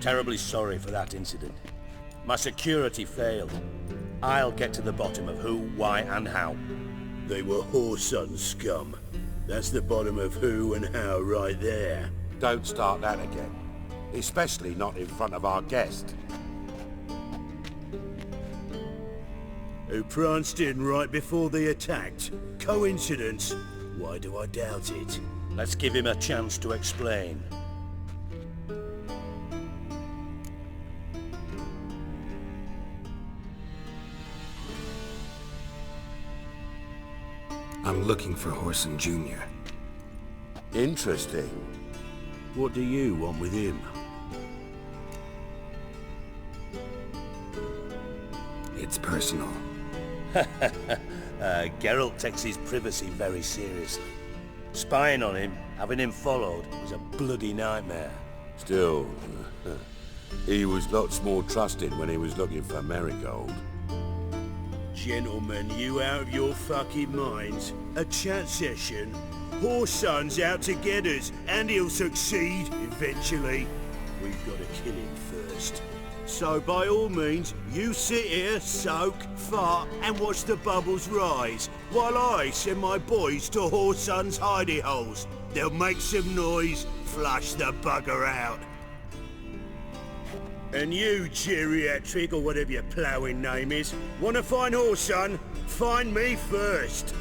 Terribly sorry for that incident. My security failed. I'll get to the bottom of who, why, and how. They were Whoreson scum. That's the bottom of who and how right there. Don't start that again. Especially not in front of our guest. Who pranced in right before they attacked. Coincidence? Why do I doubt it? Let's give him a chance to explain. I'm looking for Whoreson Junior. Interesting. What do you want with him? It's personal. Geralt takes his privacy very seriously. Spying on him, having him followed, was a bloody nightmare. Still, he was lots more trusted when he was looking for Marigold. Gentlemen, you out of your fucking minds? A chat session? Whoreson's out to get us, and he'll succeed eventually. We've got to kill him first. So by all means, you sit here, soak, fart, and watch the bubbles rise, while I send my boys to Whoreson's hidey holes. They'll make some noise, flush the bugger out. And you, geriatric, or whatever your ploughing name is, want to find Whoreson? Find me first.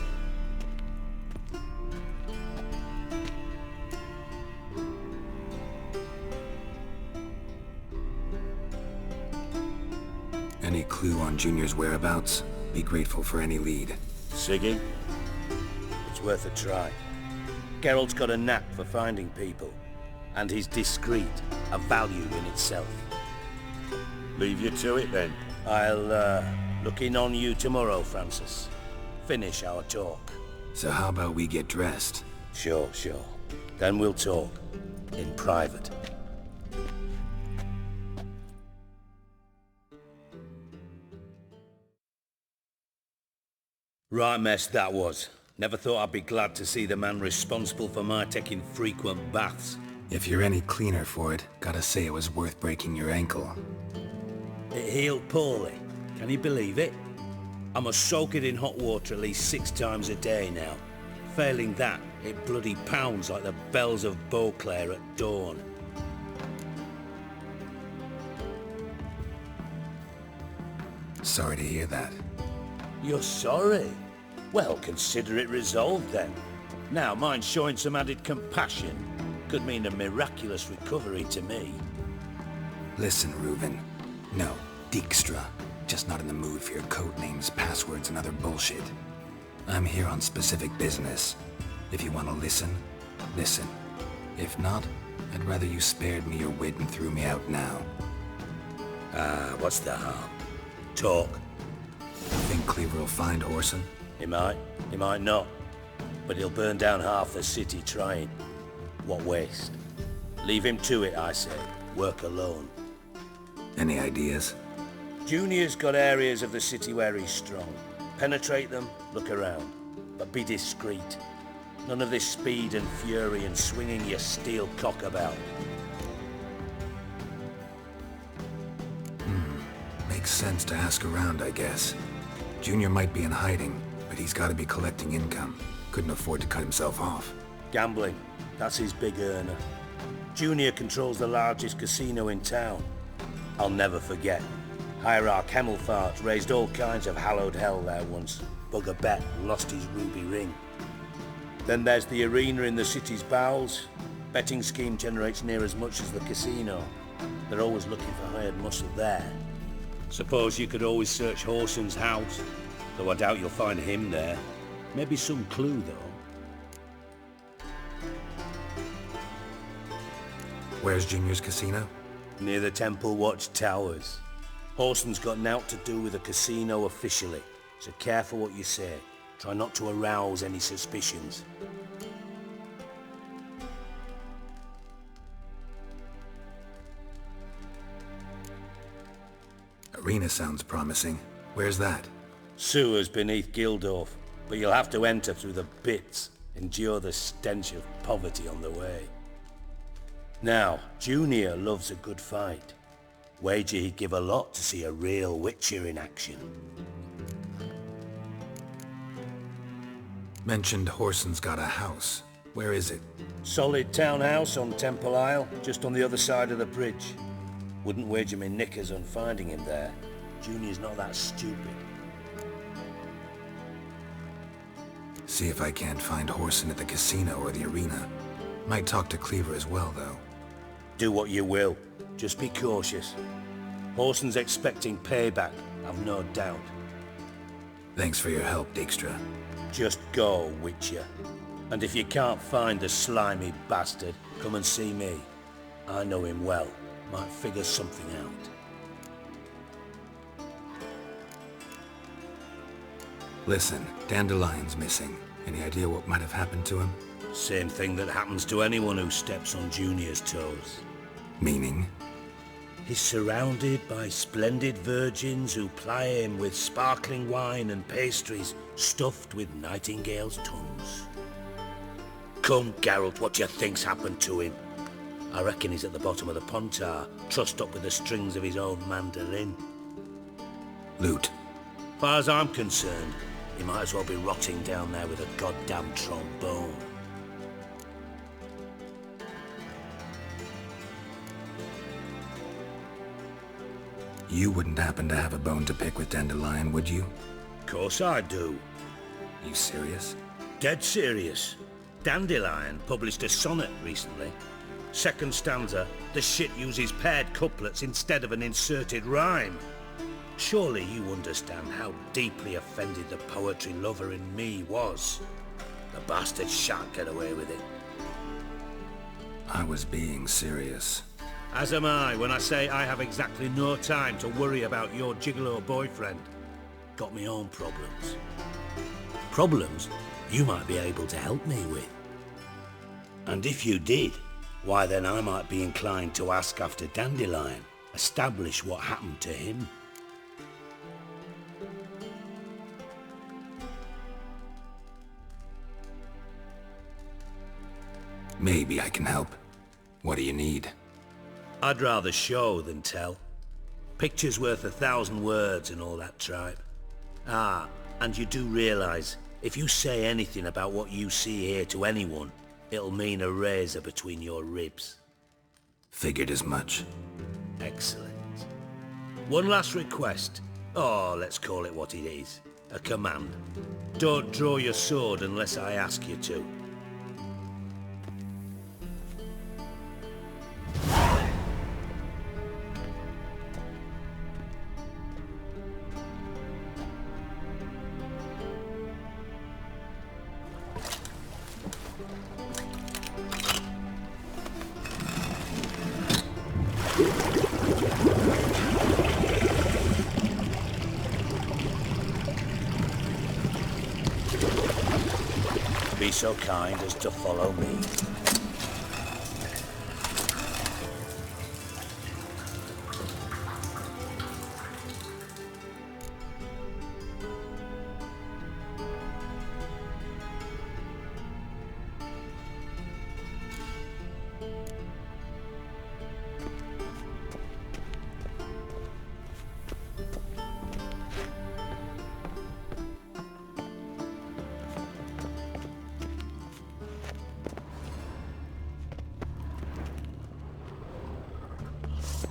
Any clue on Junior's whereabouts? Be grateful for any lead. Siggy? It's worth a try. Geralt's got a knack for finding people, and he's discreet, a value in itself. Leave you to it then. I'll look in on you tomorrow, Francis. Finish our talk. So how about we get dressed? Sure. Then we'll talk. In private. Right mess that was. Never thought I'd be glad to see the man responsible for my taking frequent baths. If you're any cleaner for it, gotta say it was worth breaking your ankle. It healed poorly. Can you believe it? I must soak it in hot water at least 6 times a day now. Failing that, it bloody pounds like the bells of Beauclair at dawn. Sorry to hear that. You're sorry? Well, consider it resolved then. Now, mind showing some added compassion could mean a miraculous recovery to me. Listen, Reuven. No, Dijksta. Just not in the mood for your code names, passwords, and other bullshit. I'm here on specific business. If you want to listen, listen. If not, I'd rather you spared me your wit and threw me out now. What's the harm? Talk. Think Cleaver will find Whoreson? He might not. But he'll burn down half the city trying. What waste. Leave him to it, I say. Work alone. Any ideas? Junior's got areas of the city where he's strong. Penetrate them, look around. But be discreet. None of this speed and fury and swinging your steel cock about. Makes sense to ask around, I guess. Junior might be in hiding, but he's got to be collecting income. Couldn't afford to cut himself off. Gambling. That's his big earner. Junior controls the largest casino in town. I'll never forget. Hierarch Hemmelfart raised all kinds of hallowed hell there once. Bugger bet lost his ruby ring. Then there's the arena in the city's bowels. Betting scheme generates near as much as the casino. They're always looking for hired muscle there. Suppose you could always search Whoreson's house, though I doubt you'll find him there. Maybe some clue, though. Where's Junior's casino? Near the Temple Watch Towers. Whoreson's got nought to do with the casino officially, so careful what you say. Try not to arouse any suspicions. Arena sounds promising. Where's that? Sewers beneath Gildorf, but you'll have to enter through the pits. Endure the stench of poverty on the way. Now, Junior loves a good fight. Wager he'd give a lot to see a real witcher in action. Mentioned Whoreson's got a house. Where is it? Solid townhouse on Temple Isle, just on the other side of the bridge. Wouldn't wager me knickers on finding him there. Junior's not that stupid. See if I can't find Whoreson at the casino or the arena. Might talk to Cleaver as well, though. Do what you will. Just be cautious. Whoreson's expecting payback, I've no doubt. Thanks for your help, Dijkstra. Just go, Witcher. And if you can't find the slimy bastard, come and see me. I know him well. Might figure something out. Listen, Dandelion's missing. Any idea what might have happened to him? Same thing that happens to anyone who steps on Junior's toes. Meaning? He's surrounded by splendid virgins who ply him with sparkling wine and pastries stuffed with nightingales' tongues. Come, Geralt, what do you think's happened to him? I reckon he's at the bottom of the Pontar, trussed up with the strings of his own mandolin. Loot. Far as I'm concerned, he might as well be rotting down there with a goddamn trombone. You wouldn't happen to have a bone to pick with Dandelion, would you? Course I do. You serious? Dead serious. Dandelion published a sonnet recently. Second stanza, the shit uses paired couplets instead of an inserted rhyme. Surely you understand how deeply offended the poetry lover in me was. The bastard shan't get away with it. I was being serious. As am I when I say I have exactly no time to worry about your gigolo boyfriend. Got me own problems. Problems you might be able to help me with. And if you did, why then I might be inclined to ask after Dandelion, establish what happened to him. Maybe I can help. What do you need? I'd rather show than tell. Picture's worth 1,000 words and all that tripe. Ah, and you do realise, if you say anything about what you see here to anyone, it'll mean a razor between your ribs. Figured as much. Excellent. One last request. Oh, let's call it what it is. A command. Don't draw your sword unless I ask you to. Be so kind as to follow me.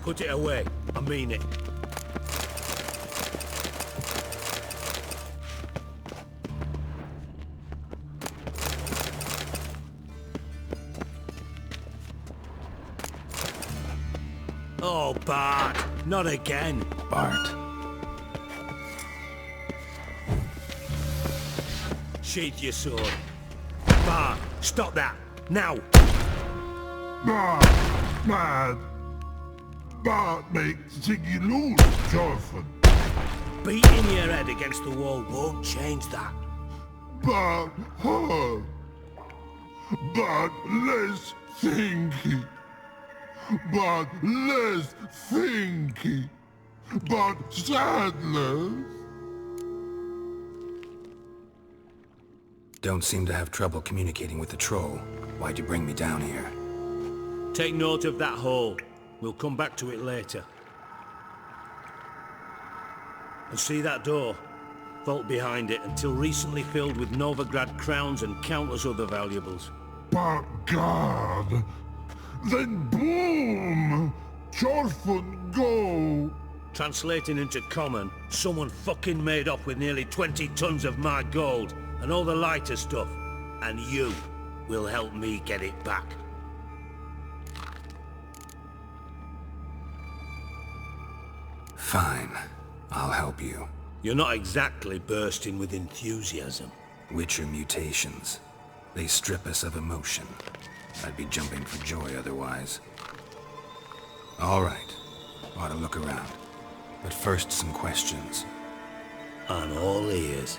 Put it away. I mean it. Oh, Bart. Not again. Bart. Sheath your sword. Bart, stop that. Now. Man, Bart makes Ziggy lose often. Beating your head against the wall won't change that. Bart hard. Bart less thinky. Bart less thinky. Bart sadness. Don't seem to have trouble communicating with the troll. Why'd you bring me down here? Take note of that hole. We'll come back to it later. And see that door? Vault behind it, until recently filled with Novigrad crowns and countless other valuables. But God, then boom! Chorfun go! Translating into common, someone fucking made off with nearly 20 tons of my gold, and all the lighter stuff. And you will help me get it back. Fine. I'll help you. You're not exactly bursting with enthusiasm. Witcher mutations. They strip us of emotion. I'd be jumping for joy otherwise. All right. Ought to look around. But first, some questions. I'm all ears.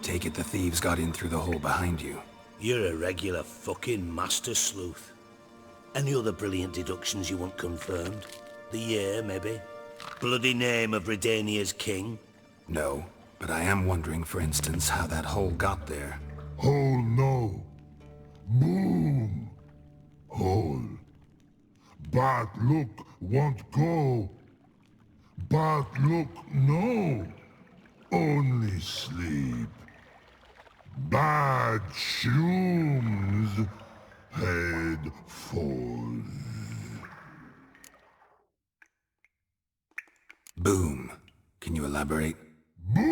Take it the thieves got in through the hole behind you. You're a regular fucking master sleuth. Any other brilliant deductions you want confirmed? The year, maybe? Bloody name of Redania's king? No, but I am wondering, for instance, how that hole got there. Hole no. Boom! Hole. Bad look won't go. Bad look no. Only sleep. Bad shrooms. Head falls. Boom. Can you elaborate? Boom!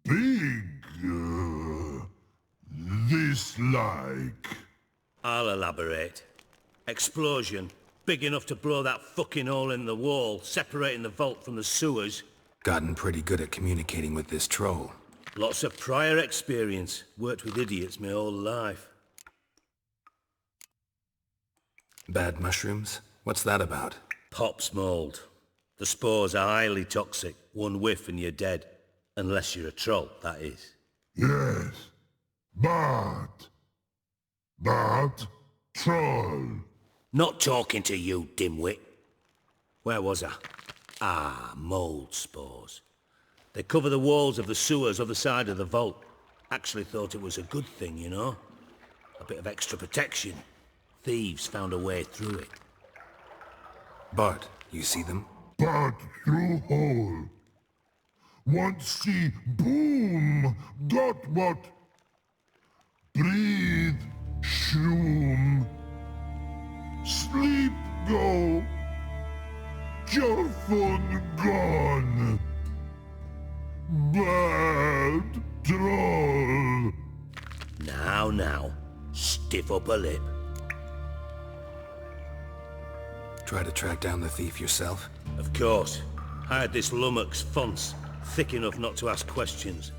Big. This like. I'll elaborate. Explosion. Big enough to blow that fucking hole in the wall, separating the vault from the sewers. Gotten pretty good at communicating with this troll. Lots of prior experience. Worked with idiots my whole life. Bad mushrooms? What's that about? Pops mold. The spores are highly toxic. One whiff and you're dead. Unless you're a troll, that is. Yes. Bad. Bad troll. Not talking to you, dimwit. Where was I? Ah, mold spores. They cover the walls of the sewers other side of the vault. Actually thought it was a good thing, you know? A bit of extra protection. Thieves found a way through it. Bart, you see them? Bad through hole. Want see boom. Got what? Breathe. Shroom. Sleep go. Your phone gone. Bad troll. Now. Stiff upper lip. Try to track down the thief yourself? Of course. I had this lummox Fonce, thick enough not to ask questions.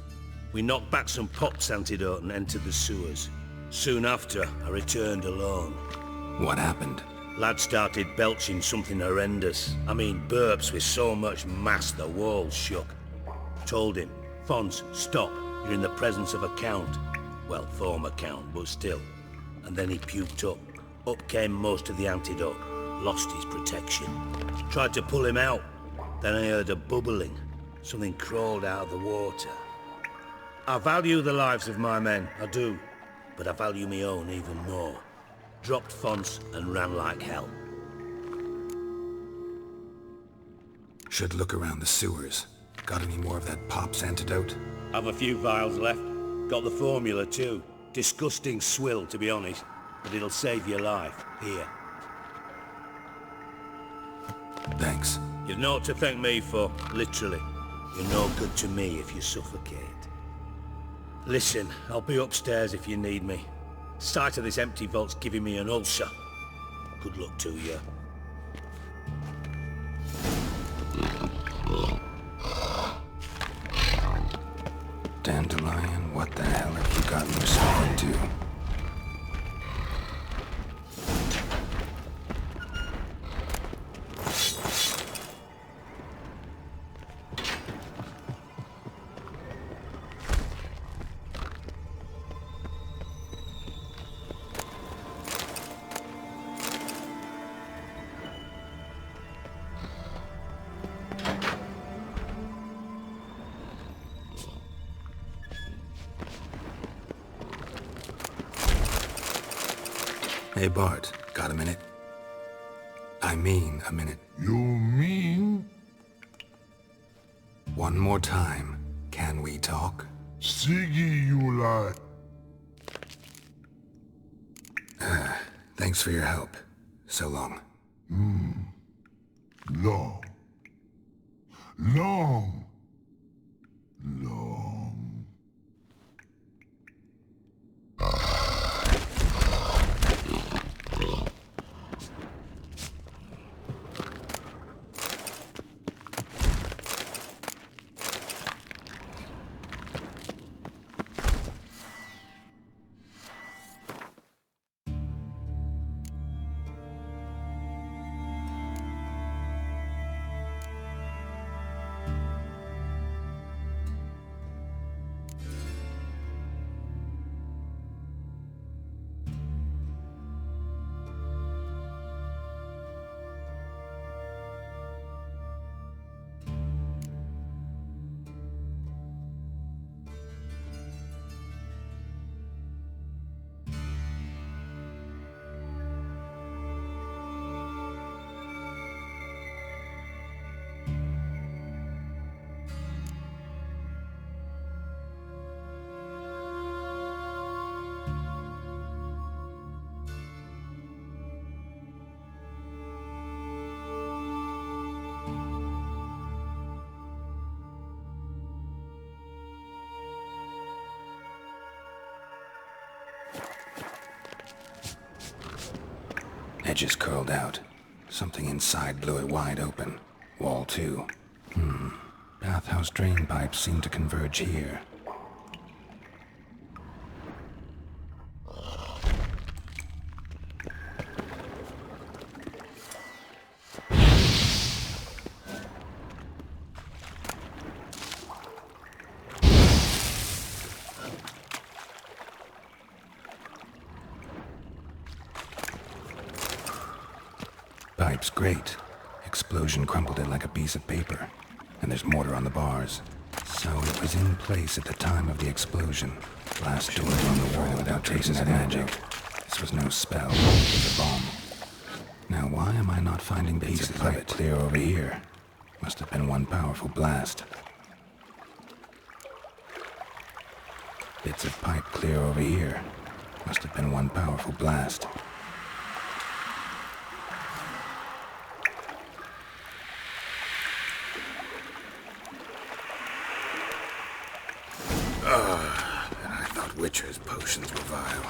We knocked back some Pop's antidote and entered the sewers. Soon after, I returned alone. What happened? Lad started belching something horrendous. I mean, burps with so much mass the walls shook. Told him, Fonce, stop. You're in the presence of a count. Well, former count, but still. And then he puked up. Up came most of the antidote. Lost his protection. Tried to pull him out. Then I heard a bubbling. Something crawled out of the water. I value the lives of my men, I do. But I value my own even more. Dropped Fonce and ran like hell. Should look around the sewers. Got any more of that Pop's antidote? Have a few vials left. Got the formula too. Disgusting swill, to be honest. But it'll save your life. Here. Thanks. You've naught to thank me for, literally. You're no good to me if you suffocate. Listen, I'll be upstairs if you need me. Sight of this empty vault's giving me an ulcer. Good luck to you. Dandelion, what the hell have you gotten yourself into? Hey Bart, got a minute? I mean a minute. You mean? One more time, can we talk? Siggy you lie. Thanks for your help. So long. Long. Long. Long. Edges curled out. Something inside blew it wide open. Wall too. Bathhouse drain pipes seem to converge here. Pipe's great. Explosion crumpled it like a piece of paper. And there's mortar on the bars. So it was in place at the time of the explosion. Blast doors on the wall without traces of magic. This was no spell, it was a bomb. Now why am I not finding pieces of it clear over here? Must have been one powerful blast. Bits of pipe clear over here. Must have been one powerful blast. And I thought Witcher's potions were vile.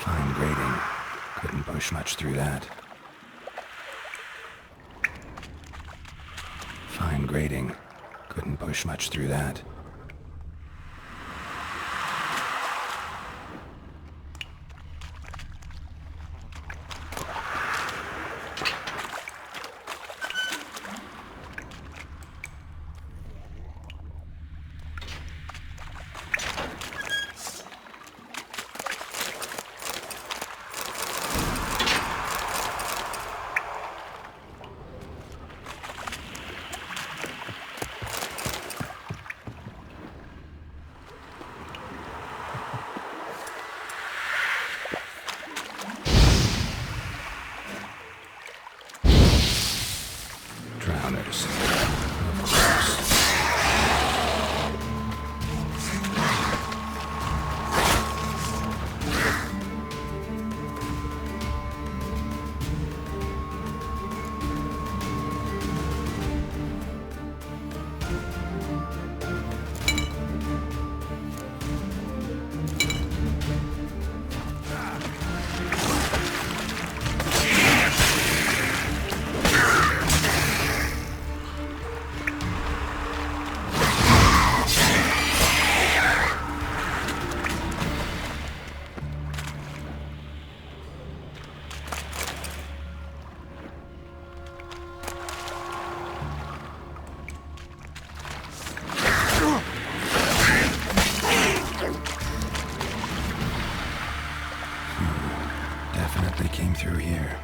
Fine grating. Couldn't push much through that. Fine grating. Couldn't push much through that. Drowners. Of course. Definitely came through here.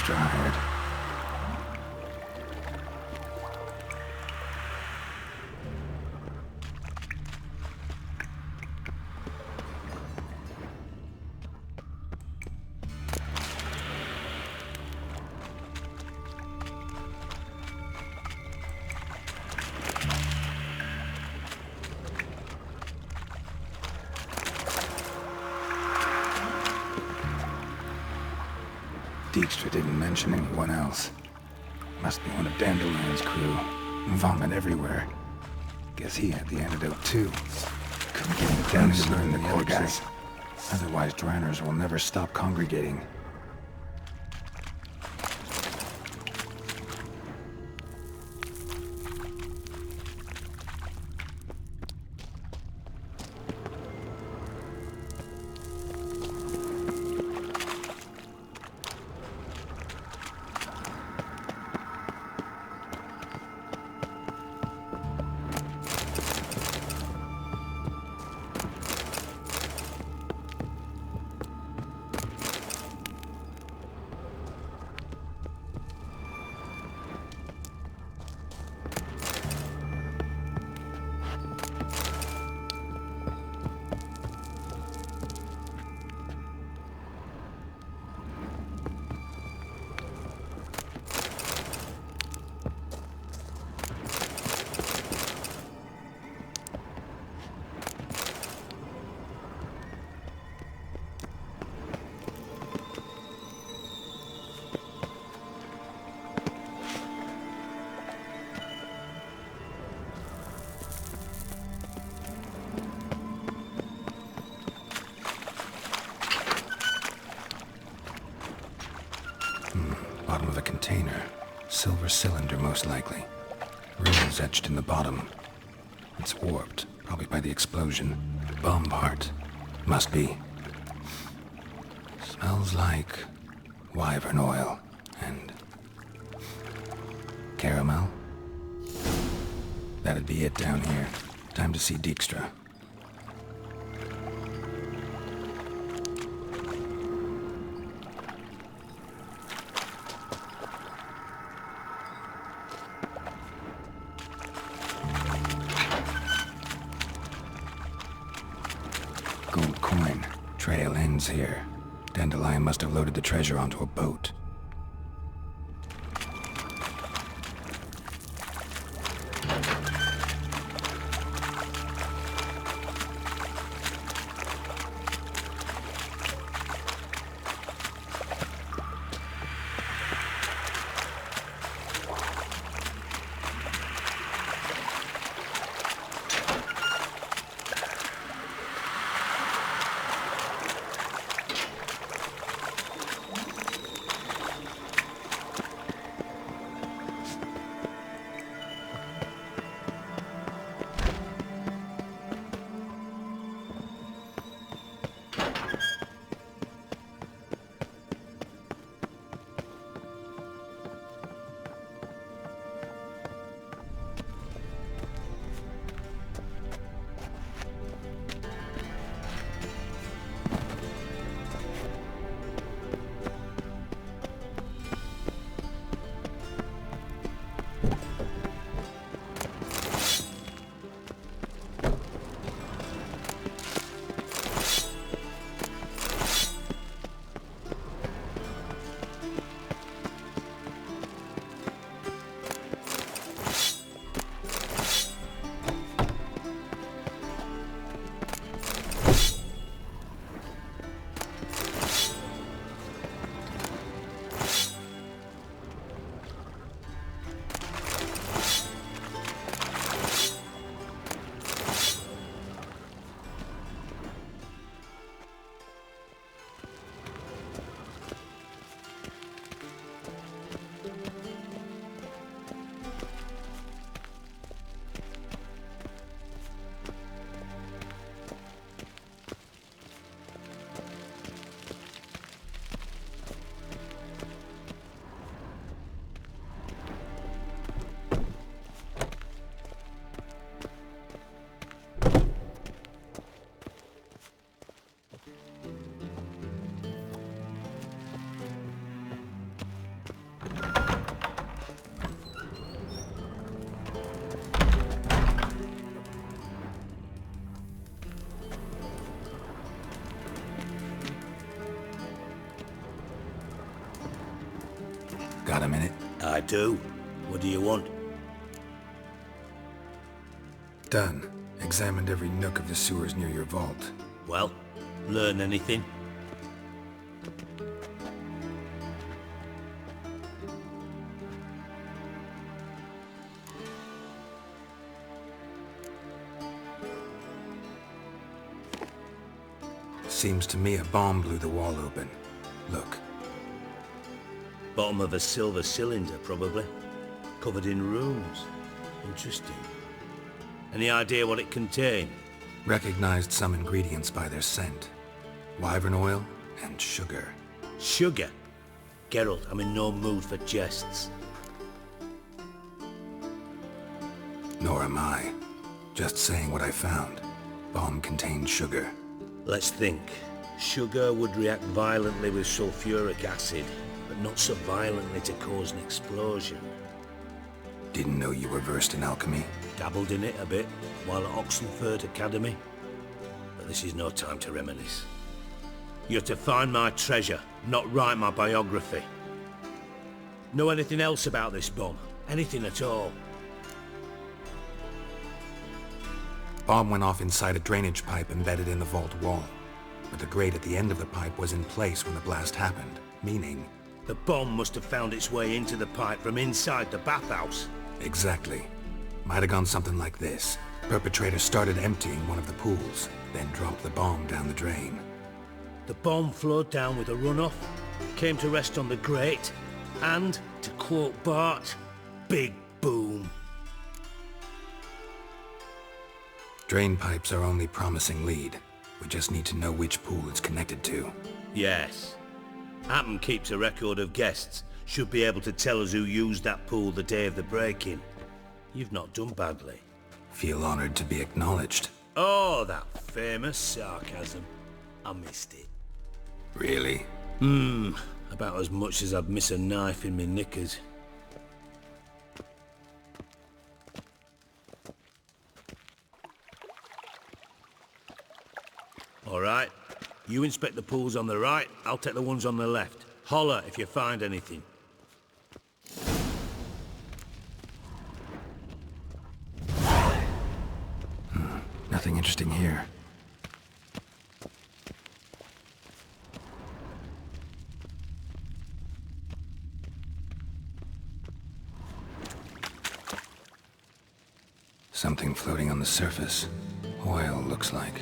Dijkstra hired. Dijkstra didn't mention anyone else. Must be one of Dandelion's crew. Vomit everywhere. Guess he had the antidote too. Couldn't get him down to learn the other guys. Otherwise, Draenors will never stop congregating. Bottom of a container. Silver cylinder, most likely. Runes etched in the bottom. It's warped, probably by the explosion. Bomb part. Must be. Smells like wyvern oil and caramel. That'd be it down here. Time to see Dijkstra. Gold coin. Trail ends here. Dandelion must have loaded the treasure onto a boat. Got a minute? I do. What do you want? Done. Examined every nook of the sewers near your vault. Well, learn anything? Seems to me a bomb blew the wall open. Look. Bottom of a silver cylinder, probably. Covered in runes. Interesting. Any idea what it contained? Recognized some ingredients by their scent. Wyvern oil and sugar. Sugar? Geralt, I'm in no mood for jests. Nor am I. Just saying what I found. Bomb contained sugar. Let's think. Sugar would react violently with sulfuric acid, but not so violently to cause an explosion. Didn't know you were versed in alchemy. Dabbled in it a bit while at Oxenford Academy. But this is no time to reminisce. You're to find my treasure, not write my biography. Know anything else about this bomb? Anything at all? Bomb went off inside a drainage pipe embedded in the vault wall. But the grate at the end of the pipe was in place when the blast happened, meaning... The bomb must have found its way into the pipe from inside the bathhouse. Exactly. Might have gone something like this. Perpetrator started emptying one of the pools, then dropped the bomb down the drain. The bomb flowed down with a runoff, came to rest on the grate, and, to quote Bart, big boom. Drain pipes are only promising lead. We just need to know which pool it's connected to. Yes. Hammond keeps a record of guests. Should be able to tell us who used that pool the day of the break-in. You've not done badly. Feel honored to be acknowledged. Oh, that famous sarcasm. I missed it. Really? About as much as I'd miss a knife in me knickers. All right. You inspect the pools on the right, I'll take the ones on the left. Holler if you find anything. Nothing interesting here. Something floating on the surface. Oil, looks like.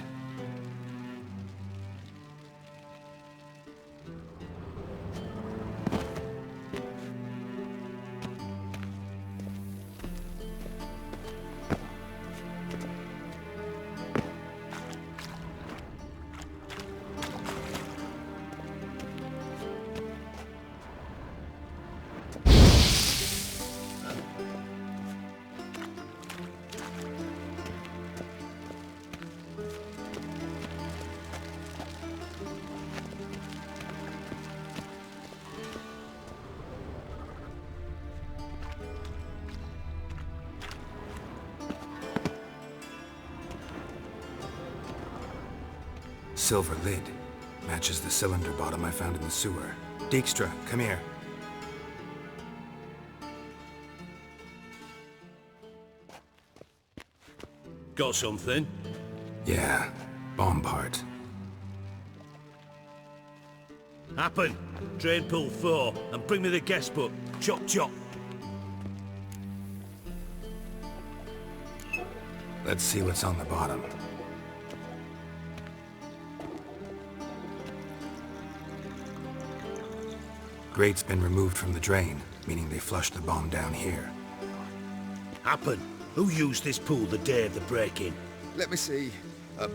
Silver lid. Matches the cylinder bottom I found in the sewer. Dijkstra, come here. Got something? Yeah, bomb part. Happen. Drain pool 4, and bring me the guest book. Chop chop. Let's see what's on the bottom. Grate's been removed from the drain, meaning they flushed the bomb down here. Happen. Who used this pool the day of the break-in? Let me see.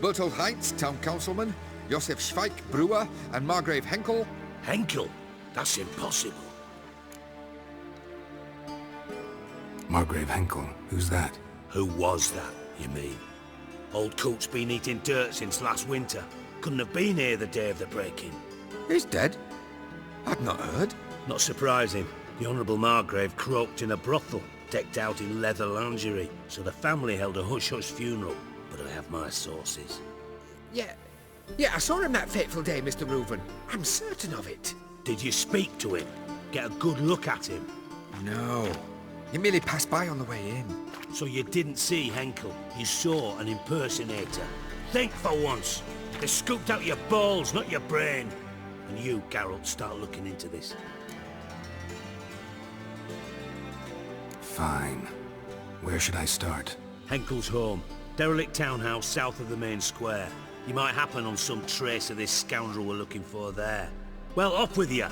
Bertold Heinz, town councilman, Josef Schweik, brewer, and Margrave Hanckel. Henckel? That's impossible. Margrave Henckel, who's that? Who was that, you mean? Old coot's been eating dirt since last winter. Couldn't have been here the day of the break-in. He's dead? I'd not heard. Not surprising. The Honourable Margrave croaked in a brothel, decked out in leather lingerie, so the family held a hush-hush funeral. But I have my sources. Yeah, I saw him that fateful day, Mr. Reuven. I'm certain of it. Did you speak to him? Get a good look at him. No. You merely passed by on the way in. So you didn't see Henckel. You saw an impersonator. Think for once. They scooped out your balls, not your brain. And you, Geralt, start looking into this. Fine. Where should I start? Henckel's home. Derelict townhouse south of the main square. You might happen on some trace of this scoundrel we're looking for there. Well, up with you!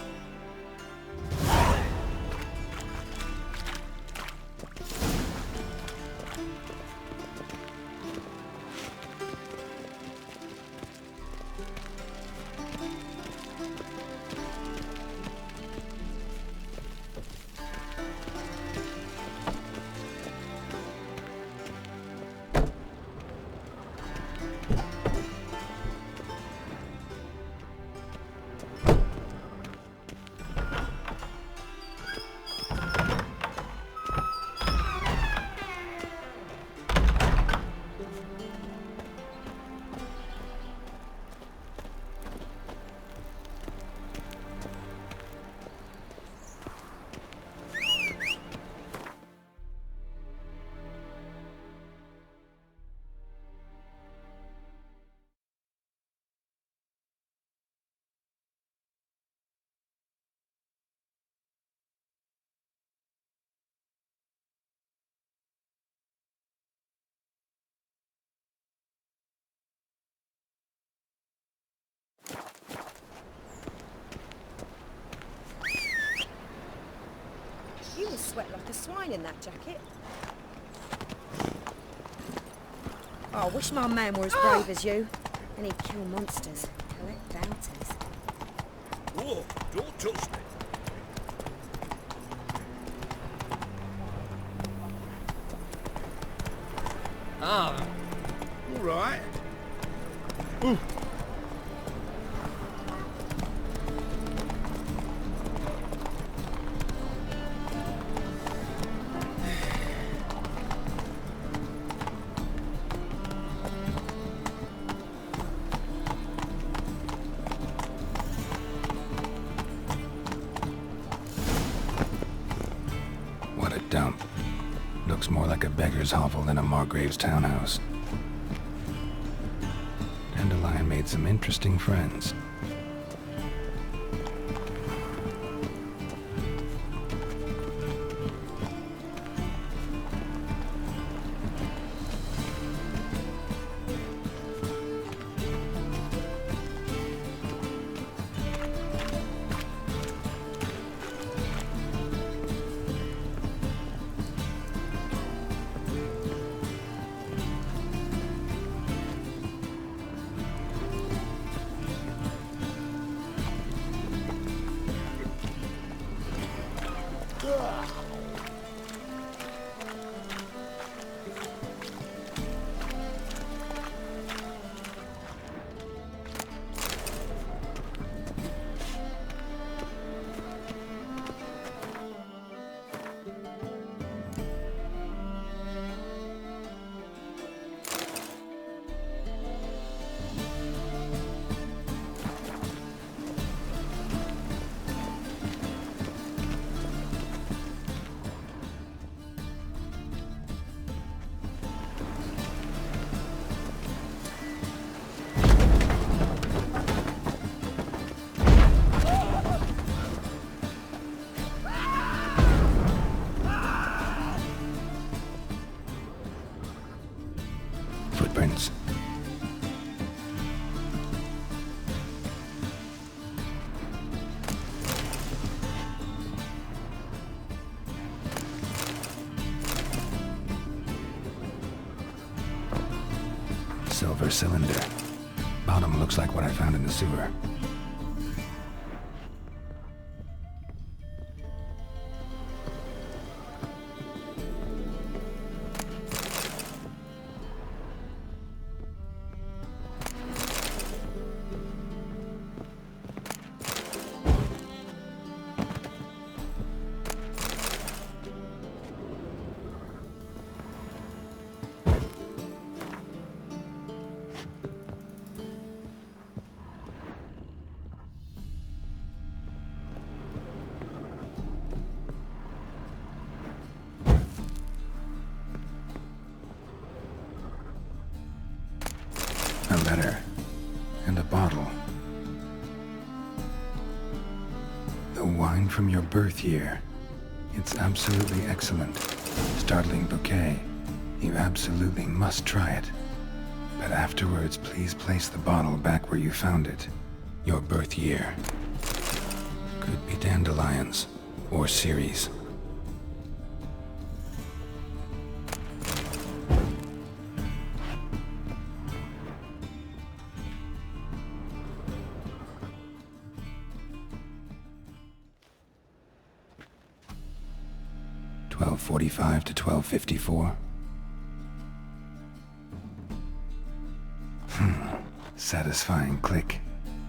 You will sweat like a swine in that jacket. Oh, I wish my man were as brave as you. And he'd kill monsters, collect bounties. Whoa, don't touch me. Ah, All right. What a dump. Looks more like a beggar's hovel than a Margrave's townhouse. Dandelion made some interesting friends. Footprints. Silver cylinder. Bottom looks like what I found in the sewer. a letter, and a bottle. The wine from your birth year. It's absolutely excellent. Startling bouquet. You absolutely must try it. But afterwards, please place the bottle back where you found it. Your birth year. Could be dandelions, or Ceres. .45 to 12:54. Satisfying click.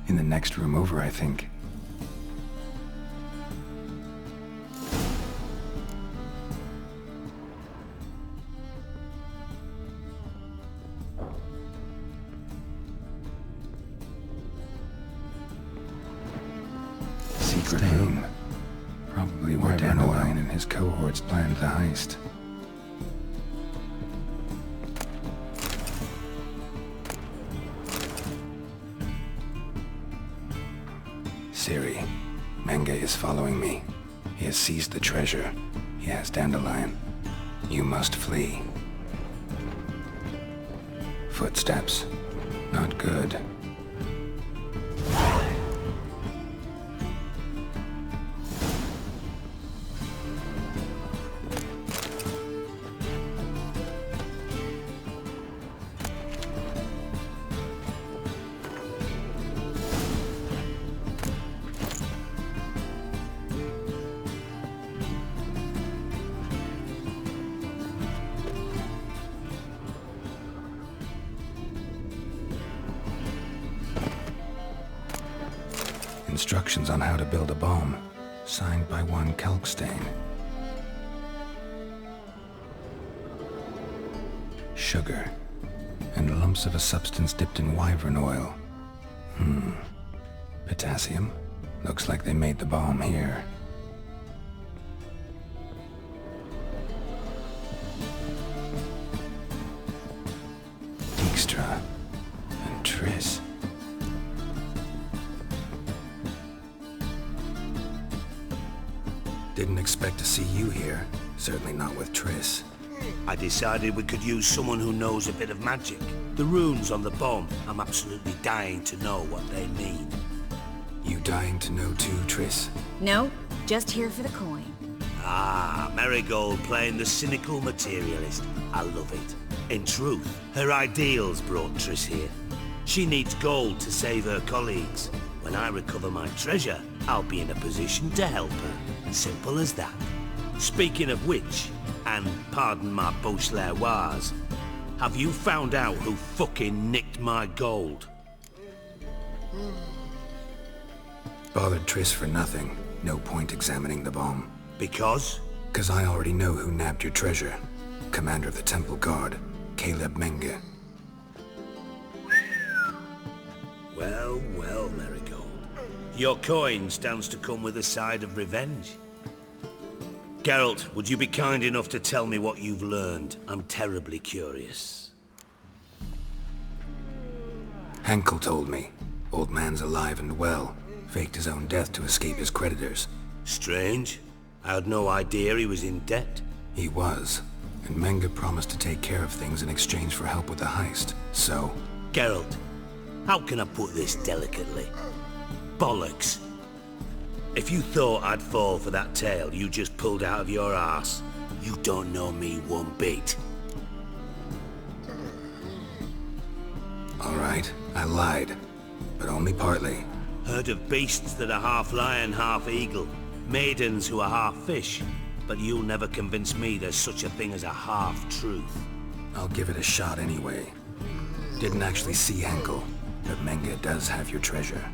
In the next room over, I think. Secret room. Probably where Dandelion and his cohorts planned the heist. Siri, Menge is following me. He has seized the treasure. He has Dandelion. You must flee. Footsteps. Not good. Instructions on how to build a bomb, signed by one Kalkstain. Sugar, and lumps of a substance dipped in wyvern oil. Potassium? Looks like they made the bomb here. Dijksta and Triss. Didn't expect to see you here. Certainly not with Triss. I decided we could use someone who knows a bit of magic. The runes on the bomb, I'm absolutely dying to know what they mean. You dying to know too, Triss? No, just here for the coin. Ah, Marigold playing the cynical materialist. I love it. In truth, her ideals brought Triss here. She needs gold to save her colleagues. When I recover my treasure, I'll be in a position to help her. Simple as that. Speaking of which, and pardon my Beauclervoise, have you found out who fucking nicked my gold? Bothered Triss for nothing. No point examining the bomb. Because? 'Cause I already know who nabbed your treasure. Commander of the Temple Guard, Caleb Menge. Well, well, Marigold. Your coin stands to come with a side of revenge. Geralt, would you be kind enough to tell me what you've learned? I'm terribly curious. Hanckel told me. Old man's alive and well. Faked his own death to escape his creditors. Strange. I had no idea he was in debt. He was. And Menge promised to take care of things in exchange for help with the heist. So... Geralt, how can I put this delicately? Bollocks. If you thought I'd fall for that tale you just pulled out of your arse, you don't know me one bit. All right, I lied. But only partly. Heard of beasts that are half lion, half eagle. Maidens who are half fish. But you'll never convince me there's such a thing as a half-truth. I'll give it a shot anyway. Didn't actually see Hanckel, but Menge does have your treasure.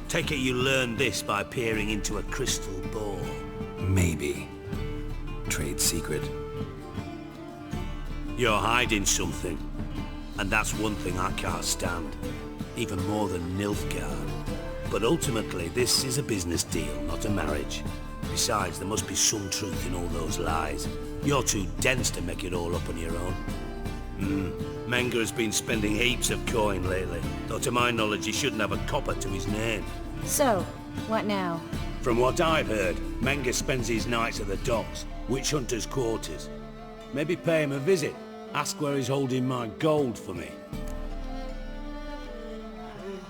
Take it you learned this by peering into a crystal ball. Maybe. Trade secret. You're hiding something. And that's one thing I can't stand. Even more than Nilfgaard. But ultimately, this is a business deal, not a marriage. Besides, there must be some truth in all those lies. You're too dense to make it all up on your own. Menge has been spending heaps of coin lately, though to my knowledge he shouldn't have a copper to his name. So, what now? From what I've heard, Menge spends his nights at the docks, witch hunters' quarters. Maybe pay him a visit. Ask where he's holding my gold for me.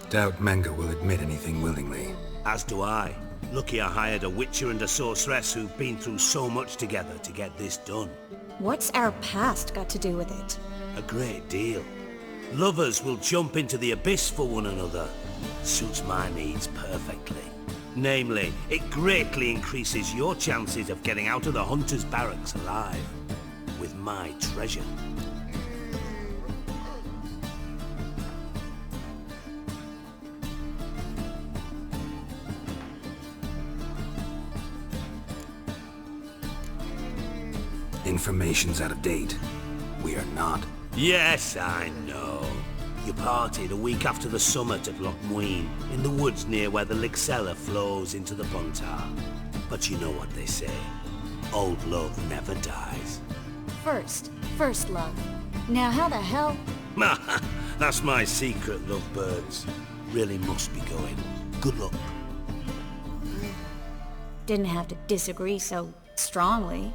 Doubt Menge will admit anything willingly. As do I. Lucky I hired a witcher and a sorceress who've been through so much together to get this done. What's our past got to do with it? A great deal. Lovers will jump into the abyss for one another. Suits my needs perfectly. Namely, it greatly increases your chances of getting out of the hunter's barracks alive. With my treasure. Information's out of date. We are not. Yes, I know. You partied a week after the summit at Loch Muin, in the woods near where the Lixella flows into the Buntar. But you know what they say. Old love never dies. First love. Now how the hell? That's my secret, lovebirds. Really must be going. Good luck. Didn't have to disagree so strongly.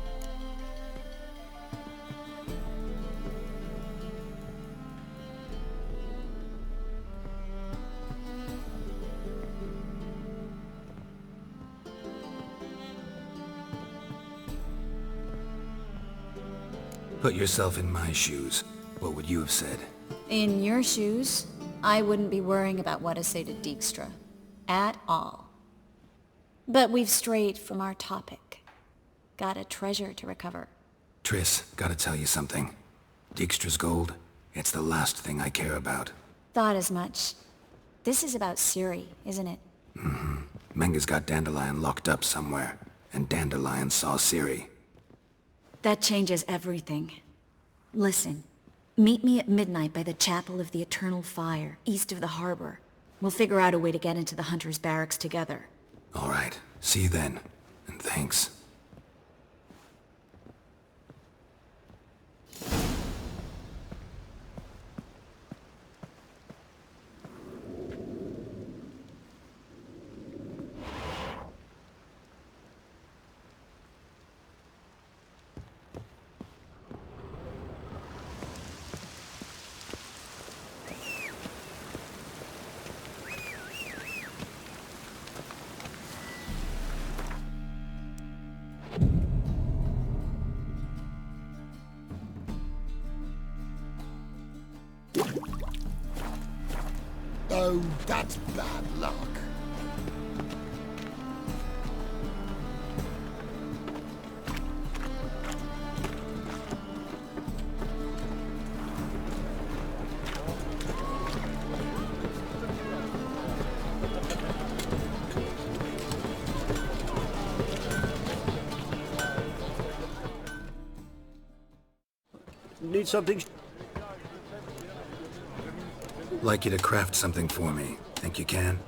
Put yourself in my shoes. What would you have said? In your shoes, I wouldn't be worrying about what to say to Dijkstra. At all. But we've strayed from our topic. Got a treasure to recover. Triss, gotta tell you something. Dijkstra's gold, it's the last thing I care about. Thought as much. This is about Ciri, isn't it? Menge's got Dandelion locked up somewhere, and Dandelion saw Ciri. That changes everything. Listen, meet me at midnight by the Chapel of the Eternal Fire, east of the harbor. We'll figure out a way to get into the Hunter's Barracks together. All right, see you then, and thanks. Oh, that's bad luck. Need something? Like you to craft something for me. Think you can?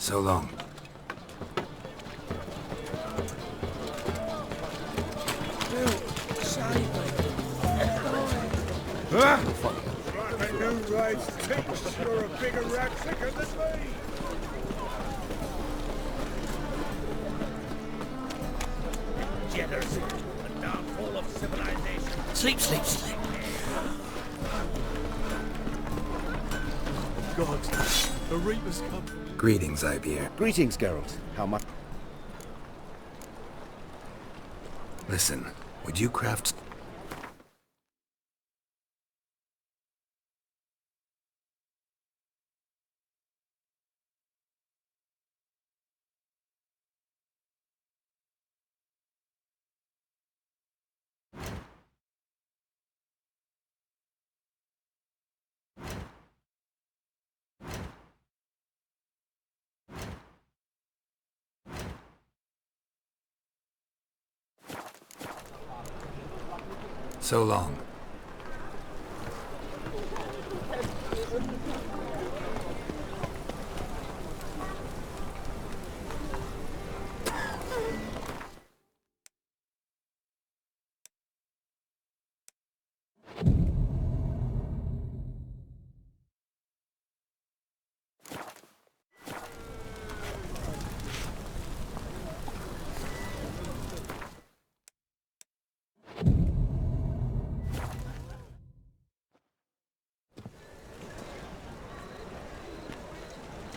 So long. Like a new ride's tits, you're a bigger rat thicker than me. Degeneracy, a downfall of civilization. Sleep, sleep, sleep. God, the Reaper's come. Greetings, Ibeer. Greetings, Geralt. How much? Listen, would you craft... So long.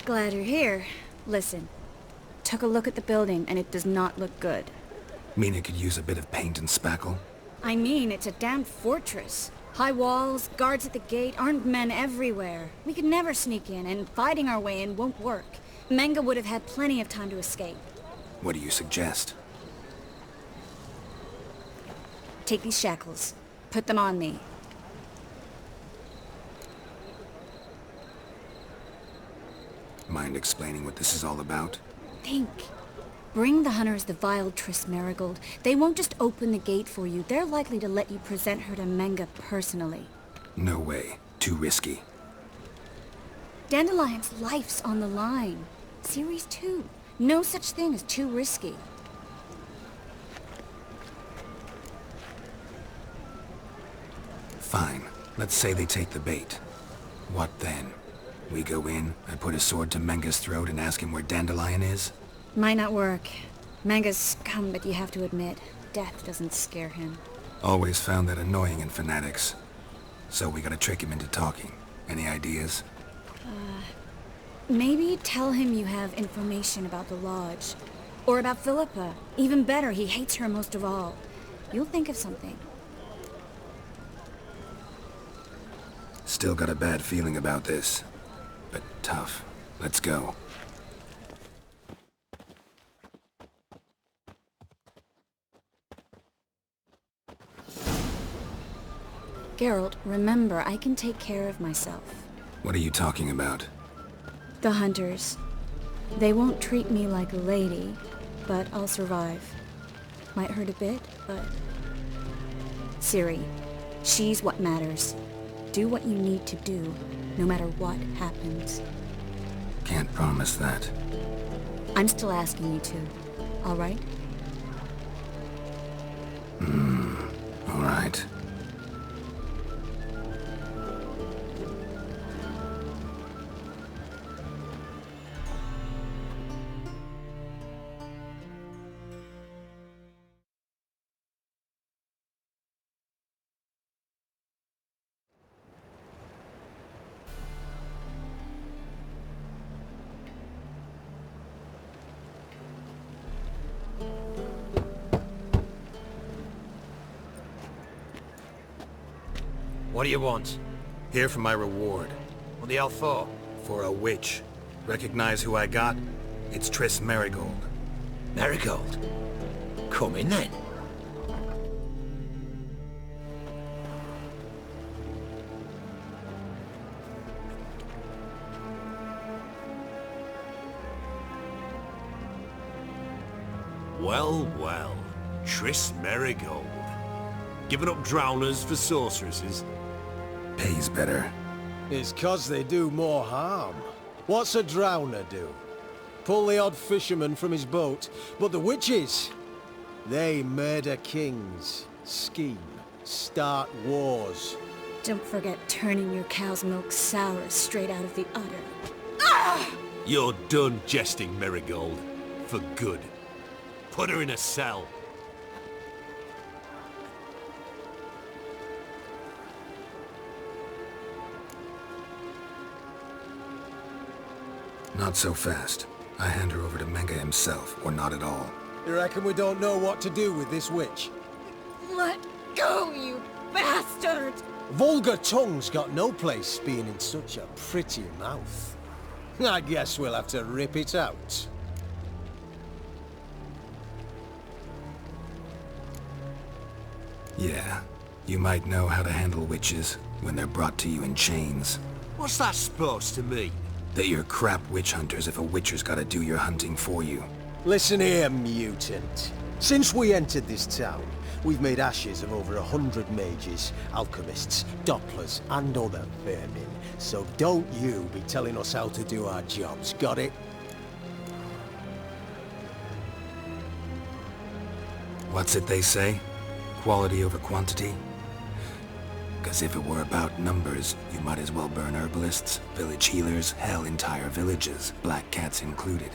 Glad you're here. Listen, took a look at the building and it does not look good. Mean it could use a bit of paint and spackle? I mean, it's a damn fortress. High walls, guards at the gate, armed men everywhere. We could never sneak in, and fighting our way in won't work. Menge would have had plenty of time to escape. What do you suggest? Take these shackles. Put them on me. Mind explaining what this is all about? Think. Bring the hunters the vile Triss Marigold. They won't just open the gate for you. They're likely to let you present her to Menge personally. No way. Too risky. Dandelion's life's on the line. Series 2. No such thing as too risky. Fine. Let's say they take the bait. What then? We go in, I put a sword to Menge's throat and ask him where Dandelion is? Might not work. Menge's scum, but you have to admit, death doesn't scare him. Always found that annoying in fanatics. So we gotta trick him into talking. Any ideas? Maybe tell him you have information about the Lodge. Or about Philippa. Even better, he hates her most of all. You'll think of something. Still got a bad feeling about this. But tough. Let's go. Geralt, remember, I can take care of myself. What are you talking about? The hunters. They won't treat me like a lady, but I'll survive. Might hurt a bit, but... Ciri, she's what matters. Do what you need to do, no matter what happens. Can't promise that. I'm still asking you to, all right? All right. What do you want? Here for my reward. What the hell for? For a witch. Recognize who I got? It's Triss Marigold. Marigold? Come in then. Well, well. Triss Marigold. Giving up drowners for sorceresses? Pays better. It's 'cause they do more harm. What's a drowner do? pull the odd fisherman from his boat, but the witches, they murder kings, scheme, start wars. Don't forget turning your cow's milk sour straight out of the udder. Ah! You're done jesting, Marigold. For good. Put her in a cell. Not so fast. I hand her over to Menge himself, or not at all. You reckon we don't know what to do with this witch? Let go, you bastard! Vulgar tongue's got no place being in such a pretty mouth. I guess we'll have to rip it out. Yeah, you might know how to handle witches when they're brought to you in chains. What's that supposed to mean? That you're crap witch hunters if a witcher's gotta do your hunting for you. Listen here, mutant. Since we entered this town, we've made ashes of over 100 mages, alchemists, dopplers, and other vermin. So don't you be telling us how to do our jobs, got it? What's it they say? Quality over quantity? 'Cause if it were about numbers, you might as well burn herbalists, village healers, hell, entire villages, black cats included.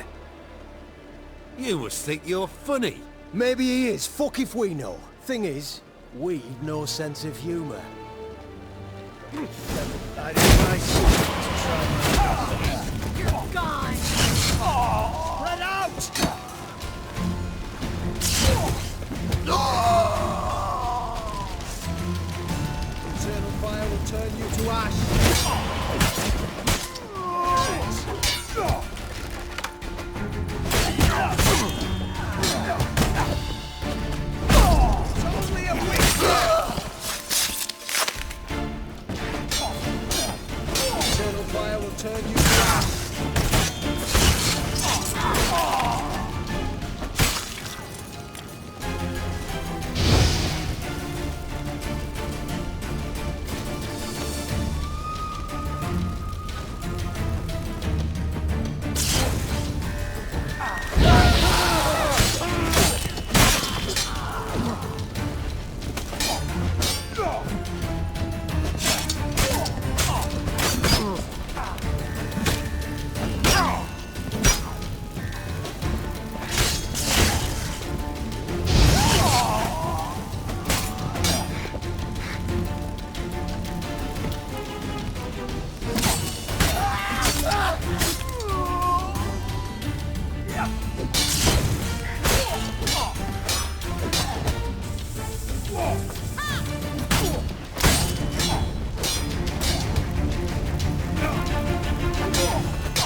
You must think you're funny. Maybe he is, fuck if we know. Thing is, we've no sense of humor. I did nice to try. You're gone! Spread out! Eternal fire will turn you to ash. Totally a Eternal fire will turn you to ash.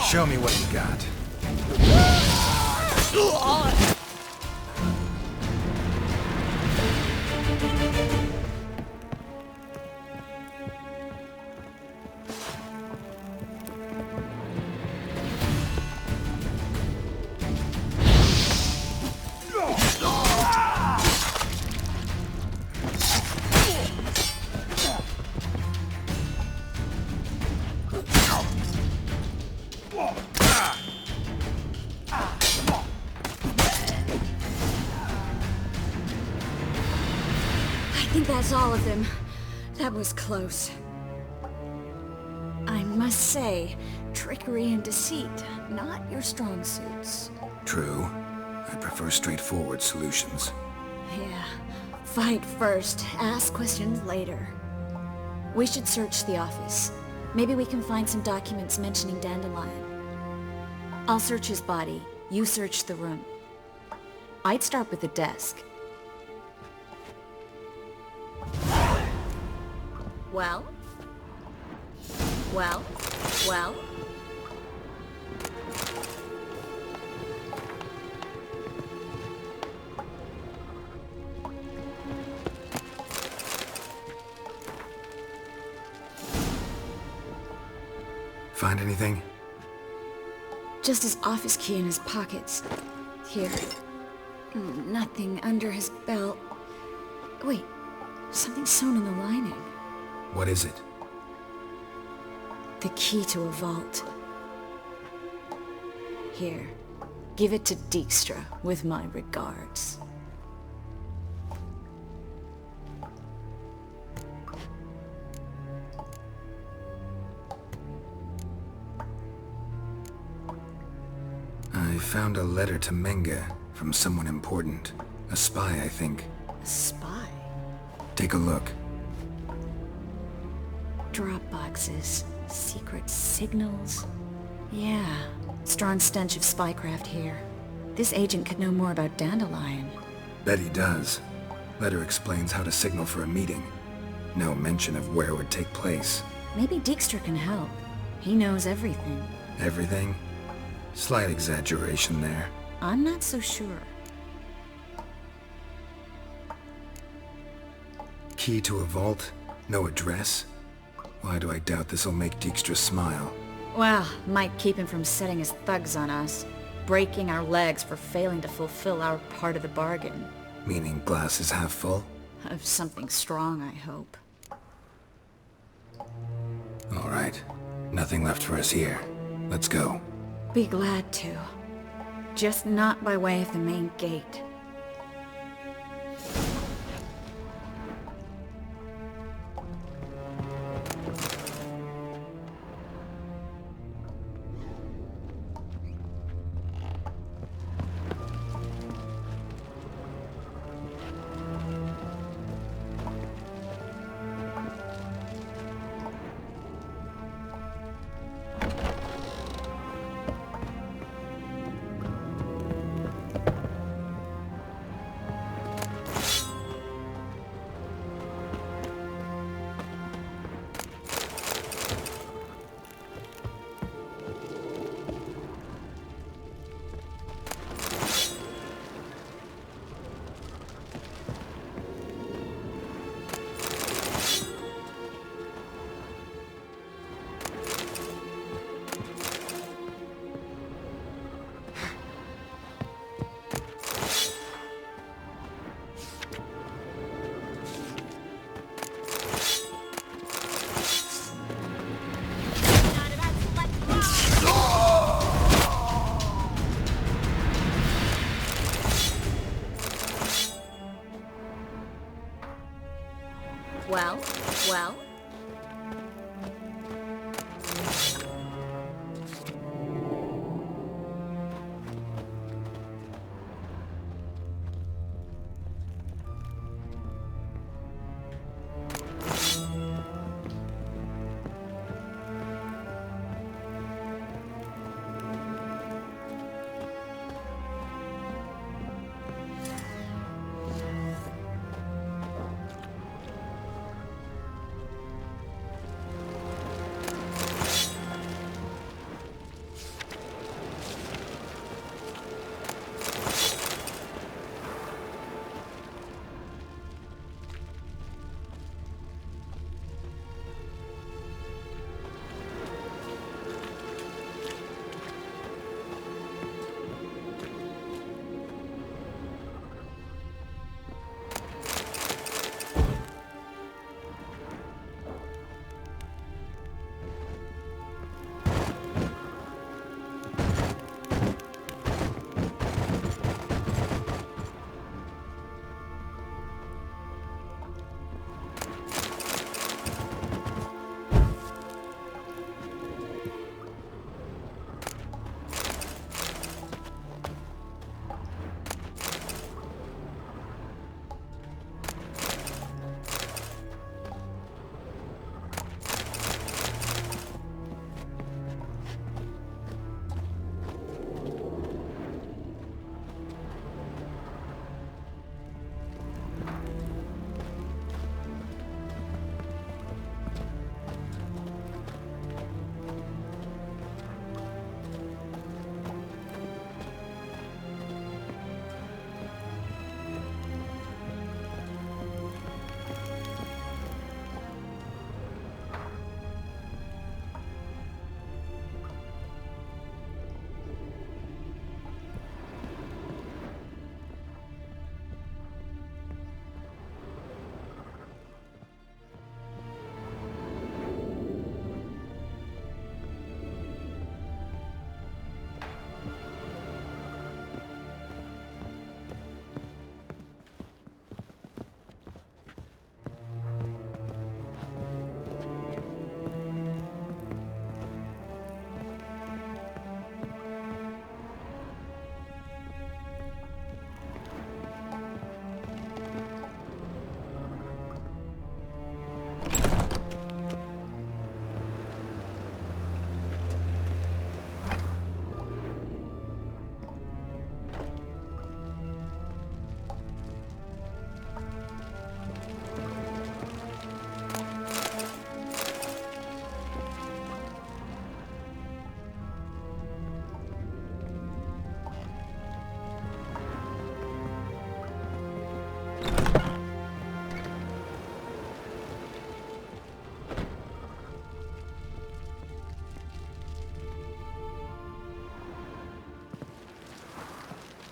Show me what you got. I think that's all of them. That was close. I must say, trickery and deceit, not your strong suits. True. I prefer straightforward solutions. Yeah. Fight first, ask questions later. We should search the office. Maybe we can find some documents mentioning Dandelion. I'll search his body. You search the room. I'd start with the desk. Well? Well? Well? Find anything? Just his office key in his pockets. Here. Nothing under his belt. Wait, something sewn in the lining. What is it? The key to a vault. Here, Give it to Dijkstra, with my regards. I found a letter to Menge from someone important. A spy, I think. A spy? Take a look. Drop boxes, secret signals. Yeah, strong stench of spycraft here. This agent could know more about Dandelion. Bet he does. Letter explains how to signal for a meeting. No mention of where it would take place. Maybe Dijkstra can help. He knows everything. Everything? Slight exaggeration there. I'm not so sure. Key to a vault? No address? Why do I doubt this'll make Dijkstra smile? Well, might keep him from setting his thugs on us. Breaking our legs for failing to fulfill our part of the bargain. Meaning glass is half full? Of something strong, I hope. All right. Nothing left for us here. Let's go. Be glad to. Just not by way of the main gate.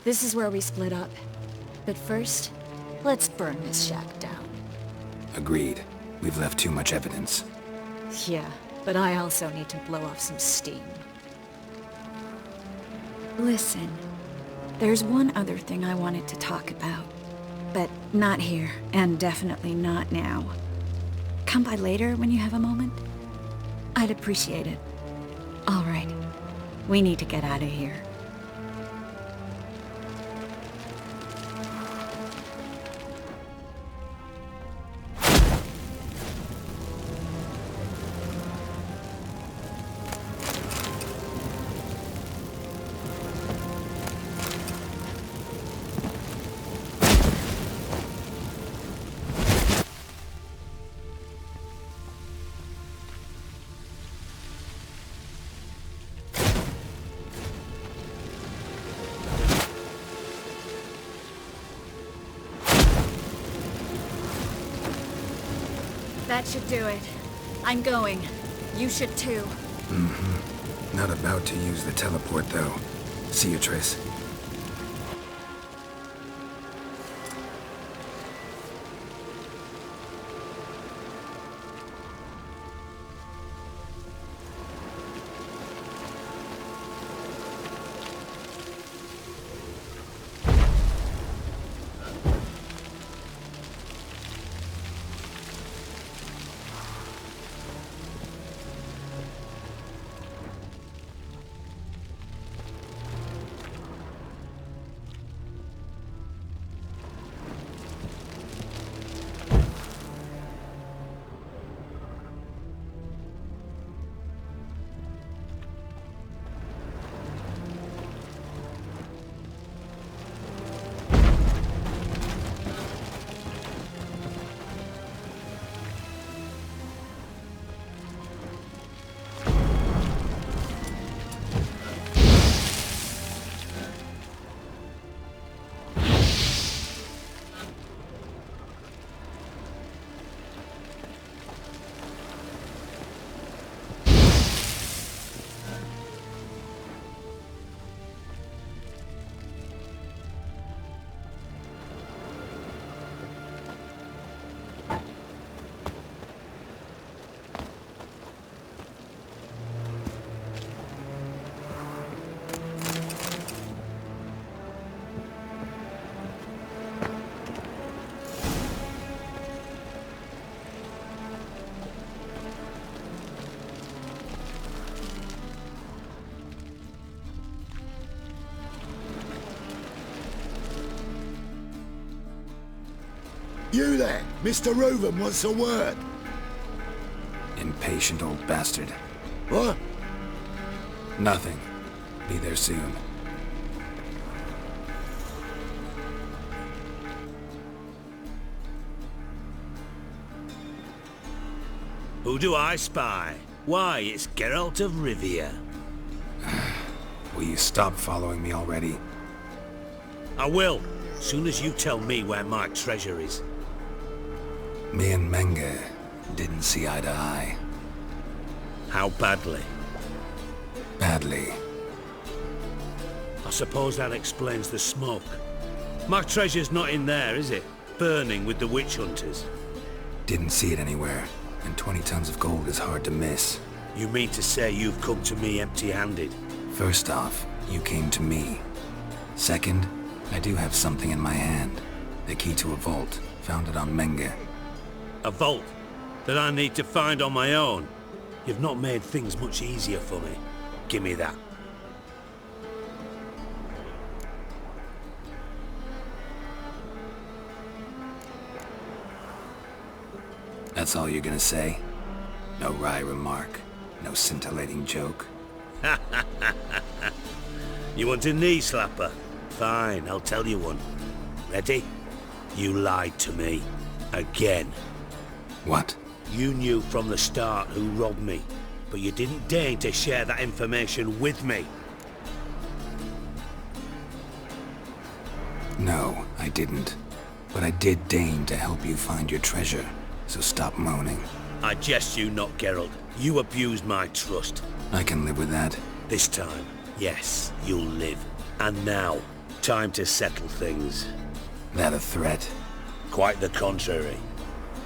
This is where we split up. But first, let's burn this shack down. Agreed. We've left too much evidence. Yeah, but I also need to blow off some steam. Listen, there's one other thing I wanted to talk about. But not here, and definitely not now. Come by later when you have a moment? I'd appreciate it. All right. We need to get out of here. That should do it. I'm going. You should too. Not about to use the teleport, though. See you, Triss. You there? Mr. Reuven wants a word. Impatient old bastard. What? Nothing. Be there soon. Who do I spy? Why, it's Geralt of Rivia. Will you stop following me already? I will, soon as you tell me where my treasure is. Me and Menge didn't see eye to eye. How badly? Badly. I suppose that explains the smoke. My treasure's not in there, is it? Burning with the witch hunters. Didn't see it anywhere, and 20 tons of gold is hard to miss. You mean to say you've come to me empty-handed? First off, you came to me. Second, I do have something in my hand. The key to a vault, found it on Menge. A vault that I need to find on my own? You've not made things much easier for me. Give me that. That's all you're gonna say? No wry remark, no scintillating joke? You want a knee slapper? Fine, I'll tell you one. Ready? You lied to me. Again. What? You knew from the start who robbed me, but you didn't deign to share that information with me. No, I didn't. But I did deign to help you find your treasure, so stop moaning. I jest you not, Geralt. You abused my trust. I can live with that. This time, yes, you'll live. And now, Time to settle things. That a threat? Quite the contrary.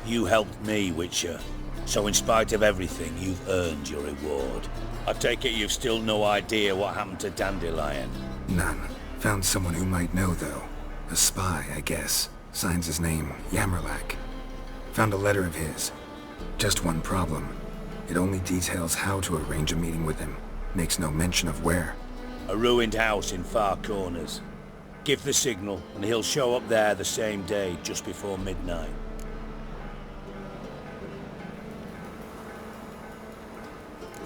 You helped me, Witcher. So in spite of everything, you've earned your reward. I take it you've still no idea what happened to Dandelion? None. Found someone who might know, though. A spy, I guess. Signs his name, Yammerlack. Found a letter of his. Just one problem. It only details how to arrange a meeting with him. Makes no mention of where. A ruined house in Far Corners. Give the signal, and he'll show up there the same day, just before midnight.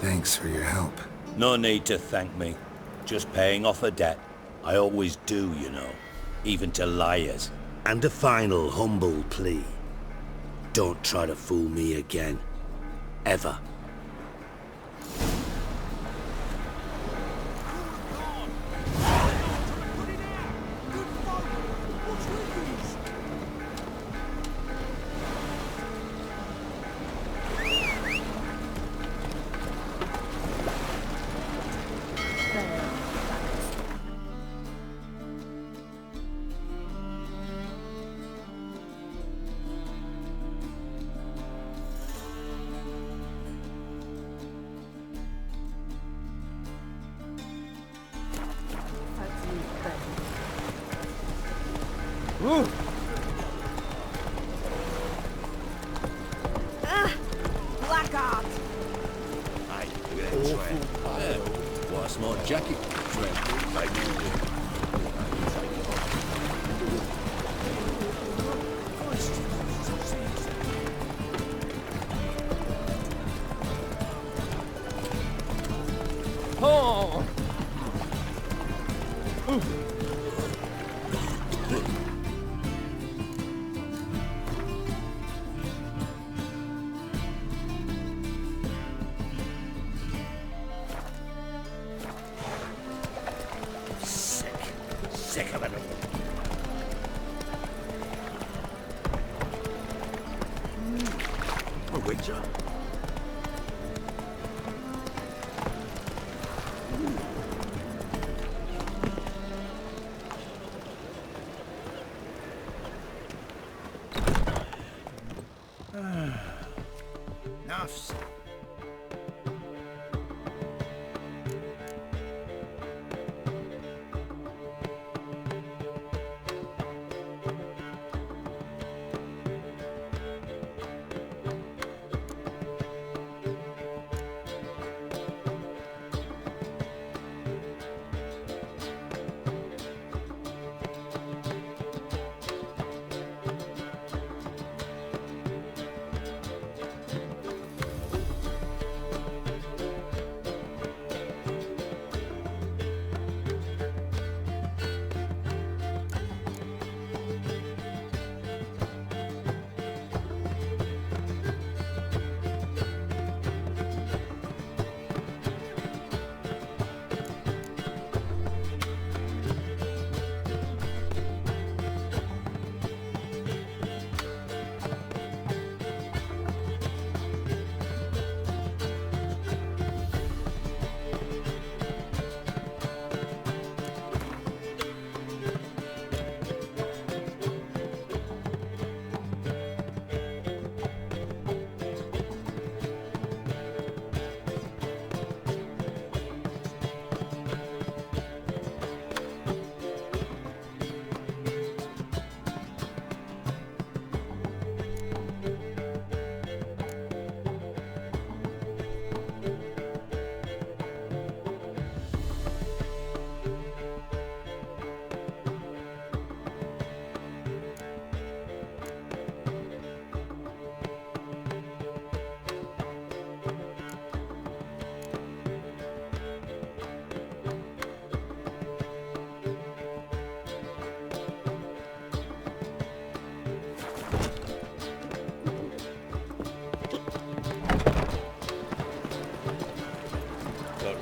Thanks for your help. No need to thank me. Just paying off a debt. I always do, you know. Even to liars. And a final humble plea. Don't try to fool me again. Ever. Blackguard! Why, smart jacket. Oh! Sick of it. A Witcher? Nuffs.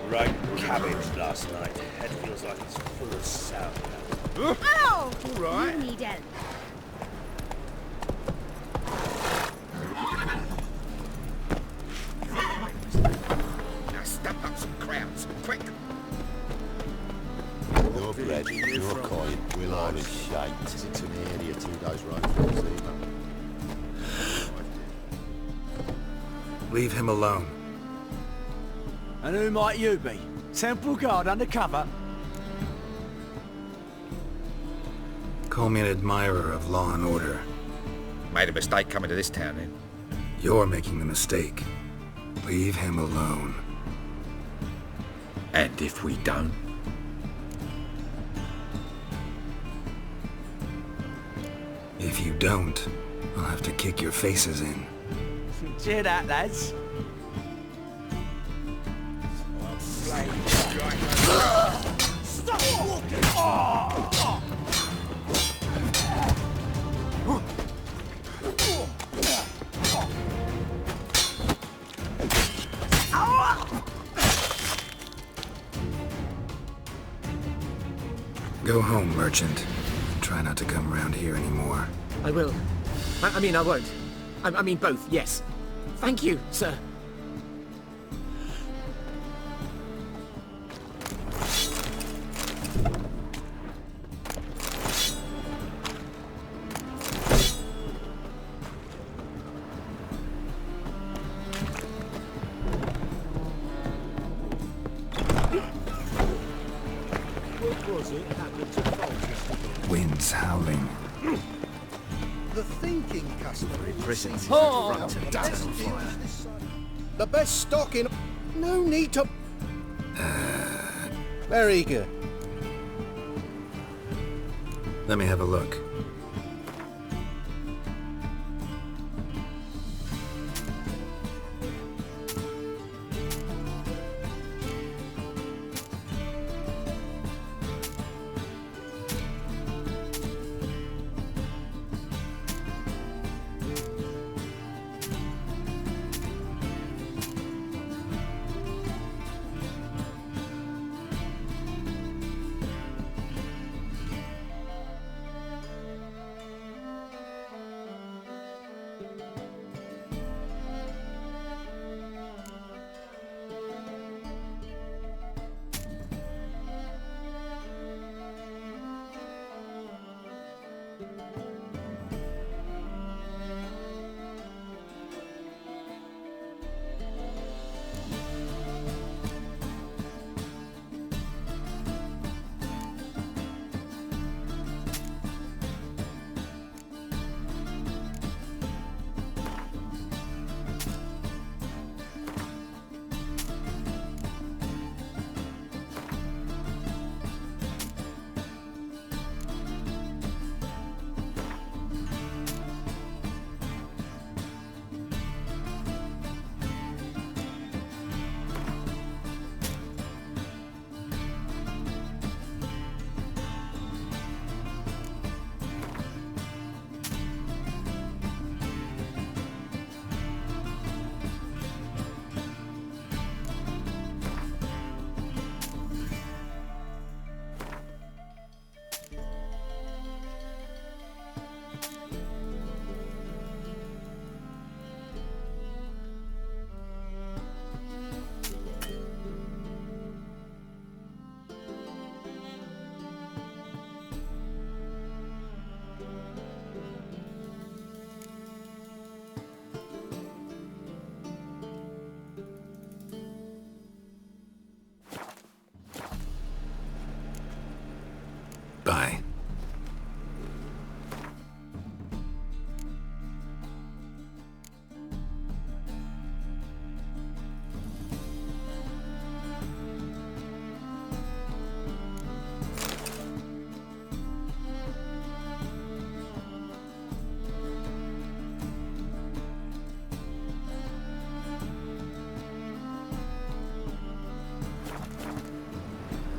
Right cabbage last night. Head feels like it's full of sound. Ow! All right. You need help. Now stamp up some crowds, quick! No bread, no coin, all in shite. It's in the area 2 days ride from the sea, Leave him alone. And who might you be? Temple Guard undercover? Call me an admirer of law and order. Made a mistake coming to this town, then. You're making the mistake. Leave him alone. And if we don't? If you don't, I'll have to kick your faces in. Cheer that, lads. Stop walking! Go home, merchant. Try not to come around here anymore. I will. I mean, I won't. I mean both, yes. Thank you, sir. Wind's howling. The thinking customer Prisons. The best stock in... No need to... Very good. Let me have a look. Bye.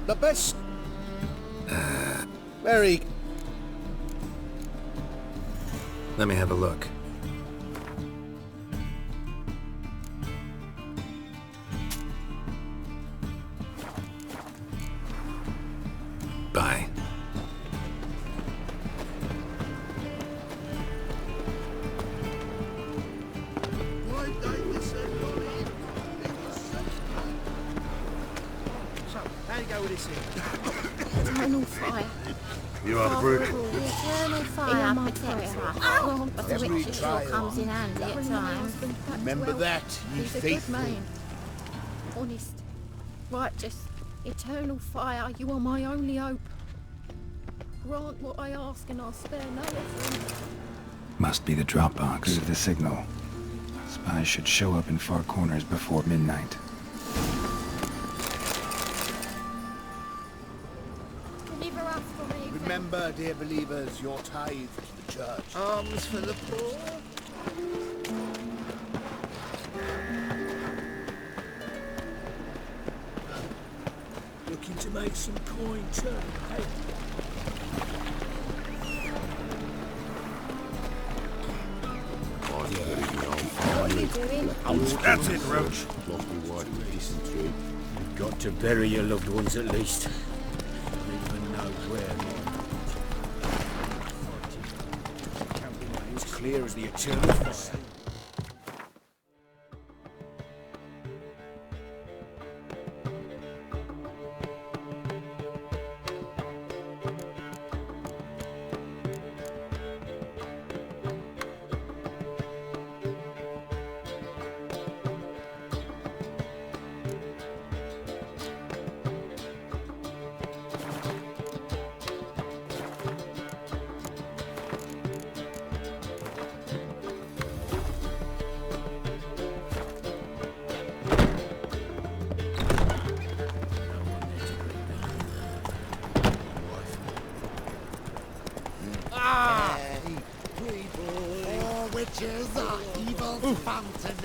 The best... Very... Let me have a look. Bye. So, how do you go with this here? Eternal fire. You are the brute. The eternal fire protects us. But the witch sure comes in handy at times. Remember that, you He's a good faithful. man. Honest. Righteous. Eternal fire, you are my only hope. Grant what I ask and I'll spare no offering. Must be the drop box of the signal. Spies should show up in far corners before midnight. Deliver us from evil. Remember, dear believers, your tithe to the church. Alms for the poor. Looking to make some coin, too. Hey. What are you doing? That's it, Roach. You've got to bury your loved ones at least. Don't even know where. Can't be as clear as the eternal fire.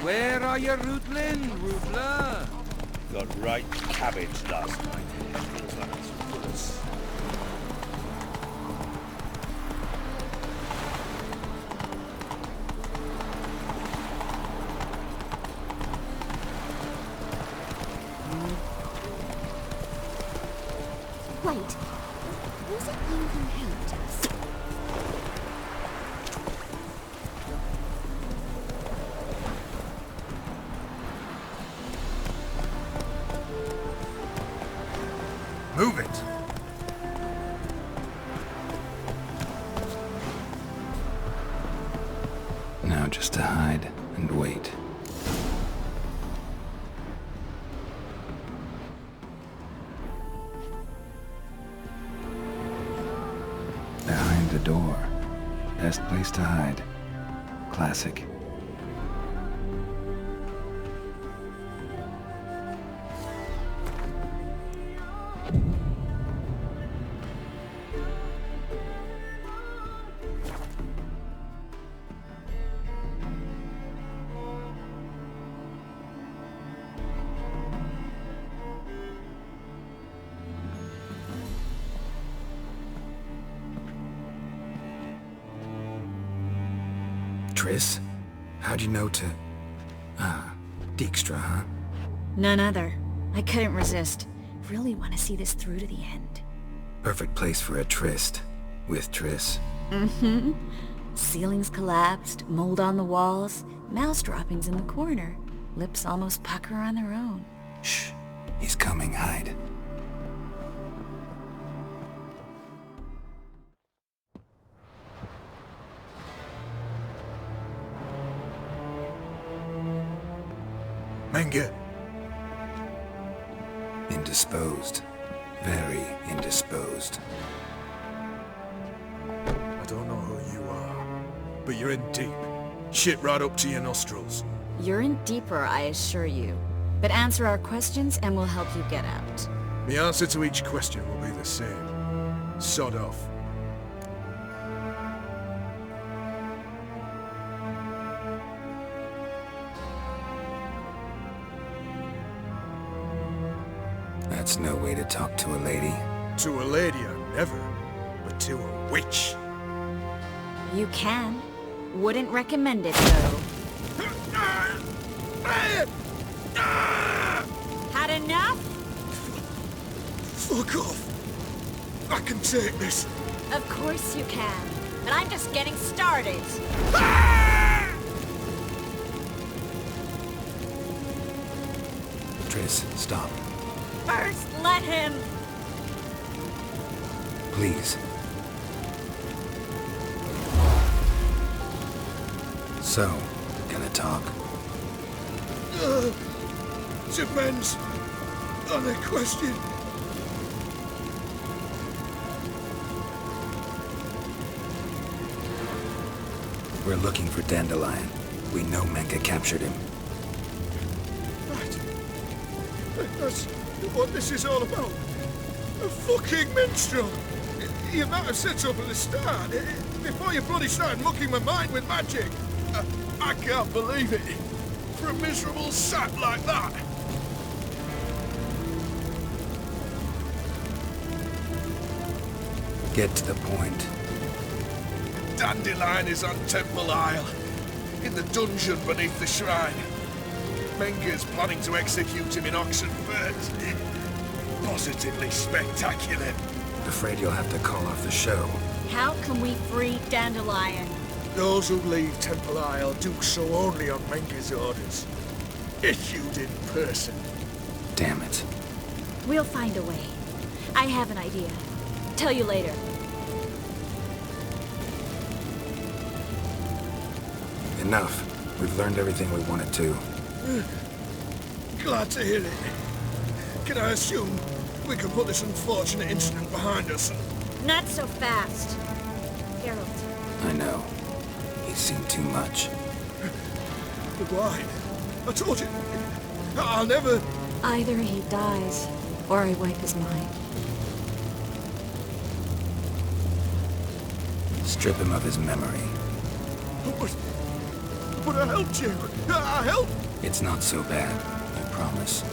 Where are you, Rutland, Rutler? Got right cabbage last night. Feels like it's full of Wait. Was it you who helped us? Move it. Now just to hide and wait. Behind the door. Best place to hide. Classic. Triss? How'd you know to... Dijksta, huh? None other. I couldn't resist. Really want to see this through to the end. Perfect place for a tryst. With Triss. Mm-hmm. Ceilings collapsed, mold on the walls, mouse droppings in the corner. Lips almost pucker on their own. Shh. He's coming, hide. Menge. Indisposed. Very indisposed. I don't know who you are, but you're in deep. Shit right up to your nostrils. You're in deeper, I assure you. But answer our questions and we'll help you get out. The answer to each question will be the same. Sod off. That's no way to talk to a lady. To a lady, I never. But to a witch. You can. Wouldn't recommend it, though. Had enough? Fuck off. I can take this. Of course you can. But I'm just getting started. Triss, stop. First, let him. Please. So, gonna talk? Depends on the question. We're looking for Dandelion. We know Menge captured him. Right. That's what this is all about. A fucking minstrel! You might have said so from the start, before you bloody started mucking my mind with magic. I can't believe it. For a miserable sap like that. Get to the point. Dandelion is on Temple Isle, in the dungeon beneath the shrine. Menge's planning to execute him in Oxenfurt. Positively spectacular. Afraid you'll have to call off the show. How can we free Dandelion? Those who leave Temple Isle do so only on Menge's orders. Issued in person. Damn it. We'll find a way. I have an idea. Tell you later. Enough. We've learned everything we wanted to. Glad to hear it. Can I assume we can put this unfortunate incident behind us? Not so fast. Geralt. I know. He's seen too much. But why? I told you. I'll never... Either he dies, or I wipe his mind. Strip him of his memory. But I helped you. I helped. It's not so bad, I promise.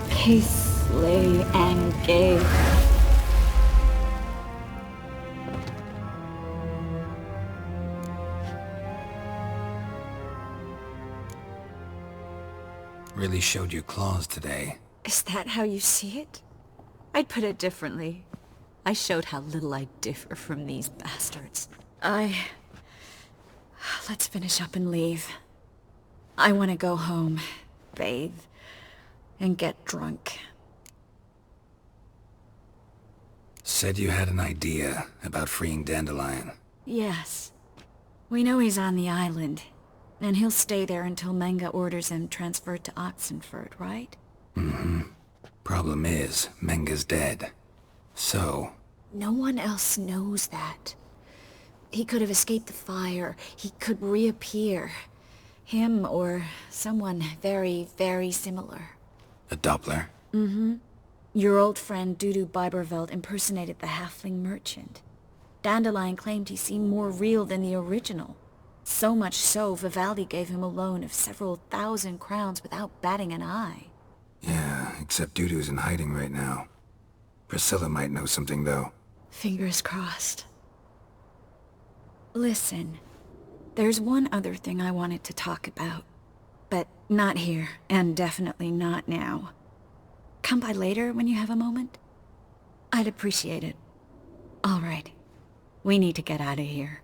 Peacefully and gay. Really showed you claws today. Is that how you see it? I'd put it differently. I showed how little I differ from these bastards. Let's finish up and leave. I want to go home, bathe, and get drunk. Said you had an idea about freeing Dandelion. Yes. We know he's on the island, and he'll stay there until Menge orders him transferred to Oxenfurt, right? Mm-hmm. Problem is, Menge's dead. So... No one else knows that. He could have escaped the fire. He could reappear. Him or someone very, very similar. A Doppler? Mm-hmm. Your old friend Dudu Biberveld impersonated the halfling merchant. Dandelion claimed he seemed more real than the original. So much so, Vivaldi gave him a loan of several 1,000 crowns without batting an eye. Yeah, except Dudu's in hiding right now. Priscilla might know something, though. Fingers crossed. Listen, there's one other thing I wanted to talk about. But not here, and definitely not now. Come by later when you have a moment? I'd appreciate it. All right. We need to get out of here.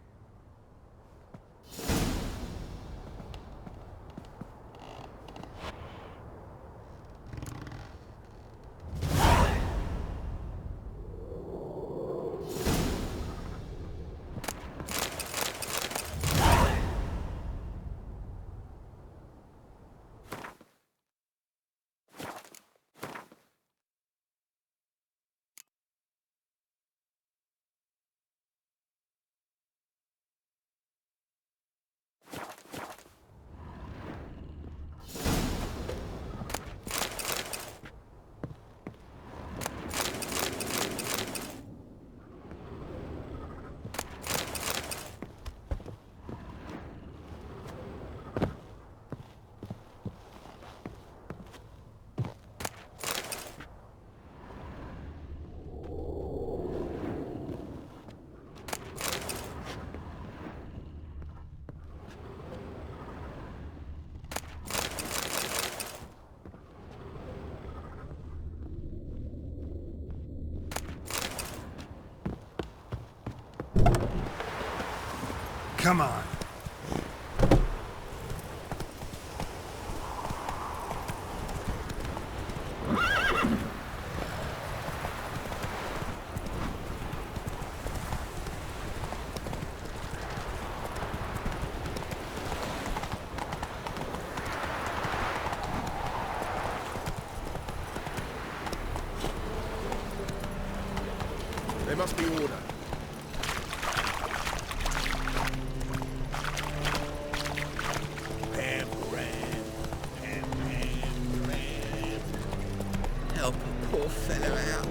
Come on. There must be order. Help a poor fellow out.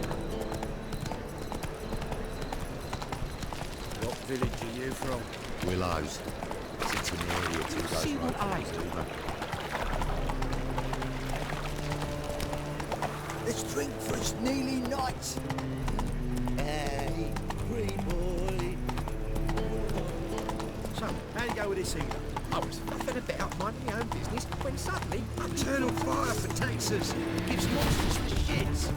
What village are you from? Willows. Sits in the area till goes See what I right through Hoover. Let's drink for it's nearly night. Hey, free boy. So, how'd it go with this healer? I was faffing about minding my own business when suddenly... Eternal fire for Texas. Gives monsters the shits.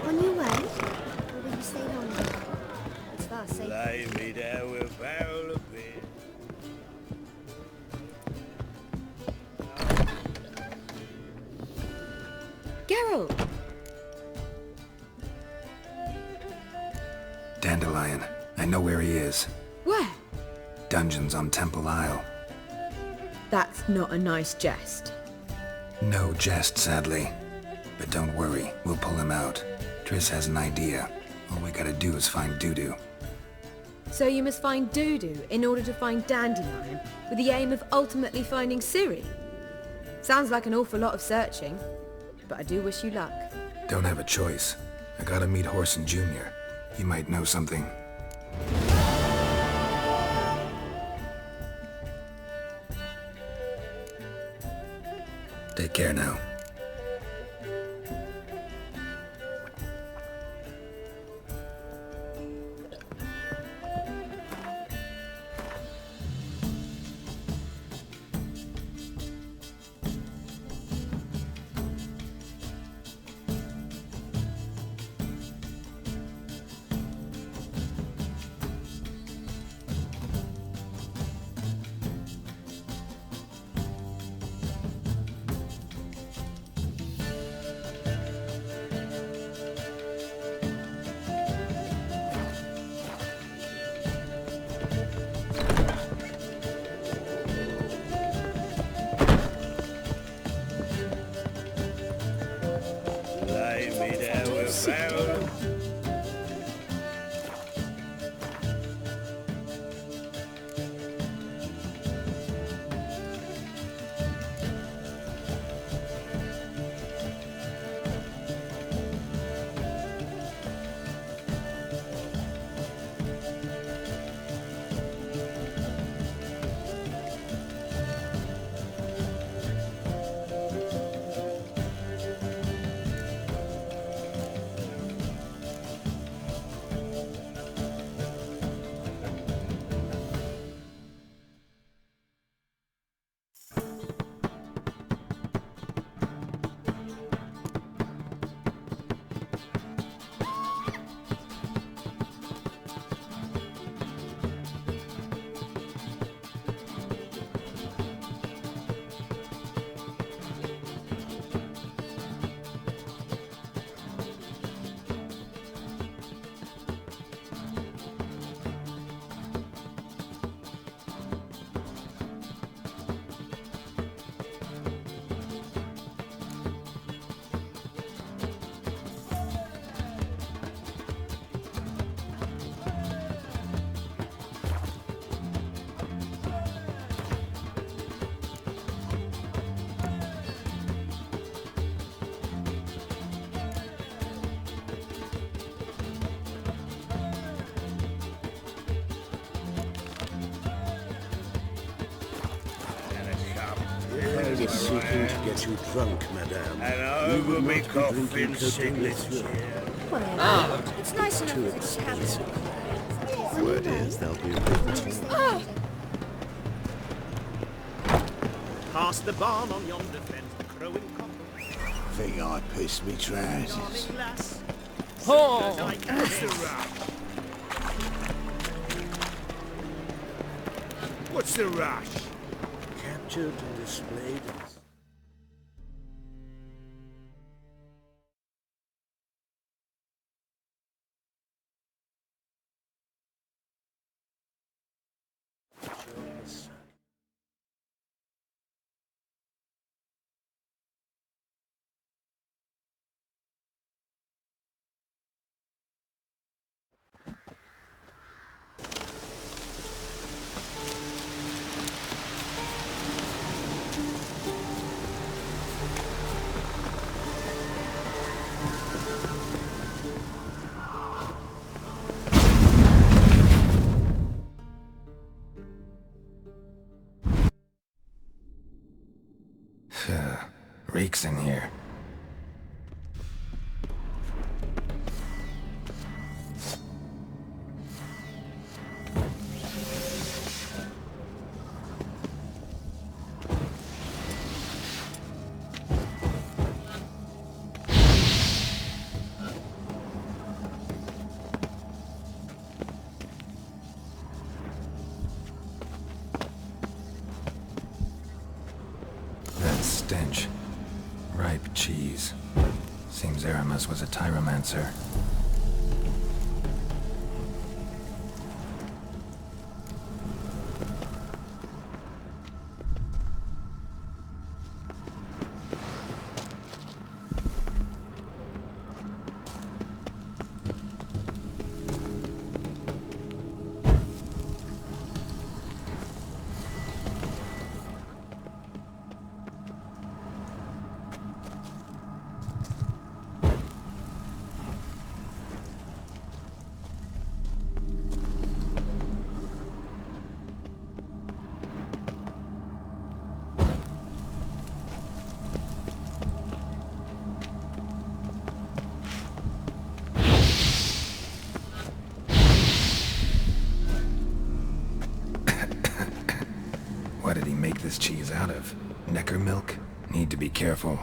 On your way? Or will you stay longer? It's far safer. Lay me down with a barrel of beer. Geralt! Dandelion. I know where he is. Where? Dungeons on Temple Isle. That's not a nice jest. No jest, sadly. But don't worry, we'll pull him out. Triss has an idea. All we gotta do is find Dudu. So you must find Dudu in order to find Dandelion, with the aim of ultimately finding Ciri? Sounds like an awful lot of searching, but I do wish you luck. Don't have a choice. I gotta meet Whoreson Junior. He might know something. Take care now. Lay me down with a barrel of Is seeking to get you drunk, madame. and We over will me not be coffin drinking cocaine signature. Whatever. It's nice enough Too with a cabin. expensive. Word is they'll be written. Past the barn on yonder fence, the crowing cock. Think I pissed me trousers. Darling lass. Oh! What's the rush? What's the rush? Captured and displayed freaks in here. Stench. Ripe cheese. Seems Aramis was a tyromancer. What did he make this cheese out of? Necker milk? Need to be careful.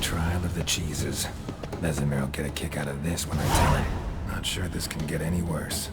Trial of the cheeses. Vesemir will get a kick out of this when I tell him. Not sure this can get any worse.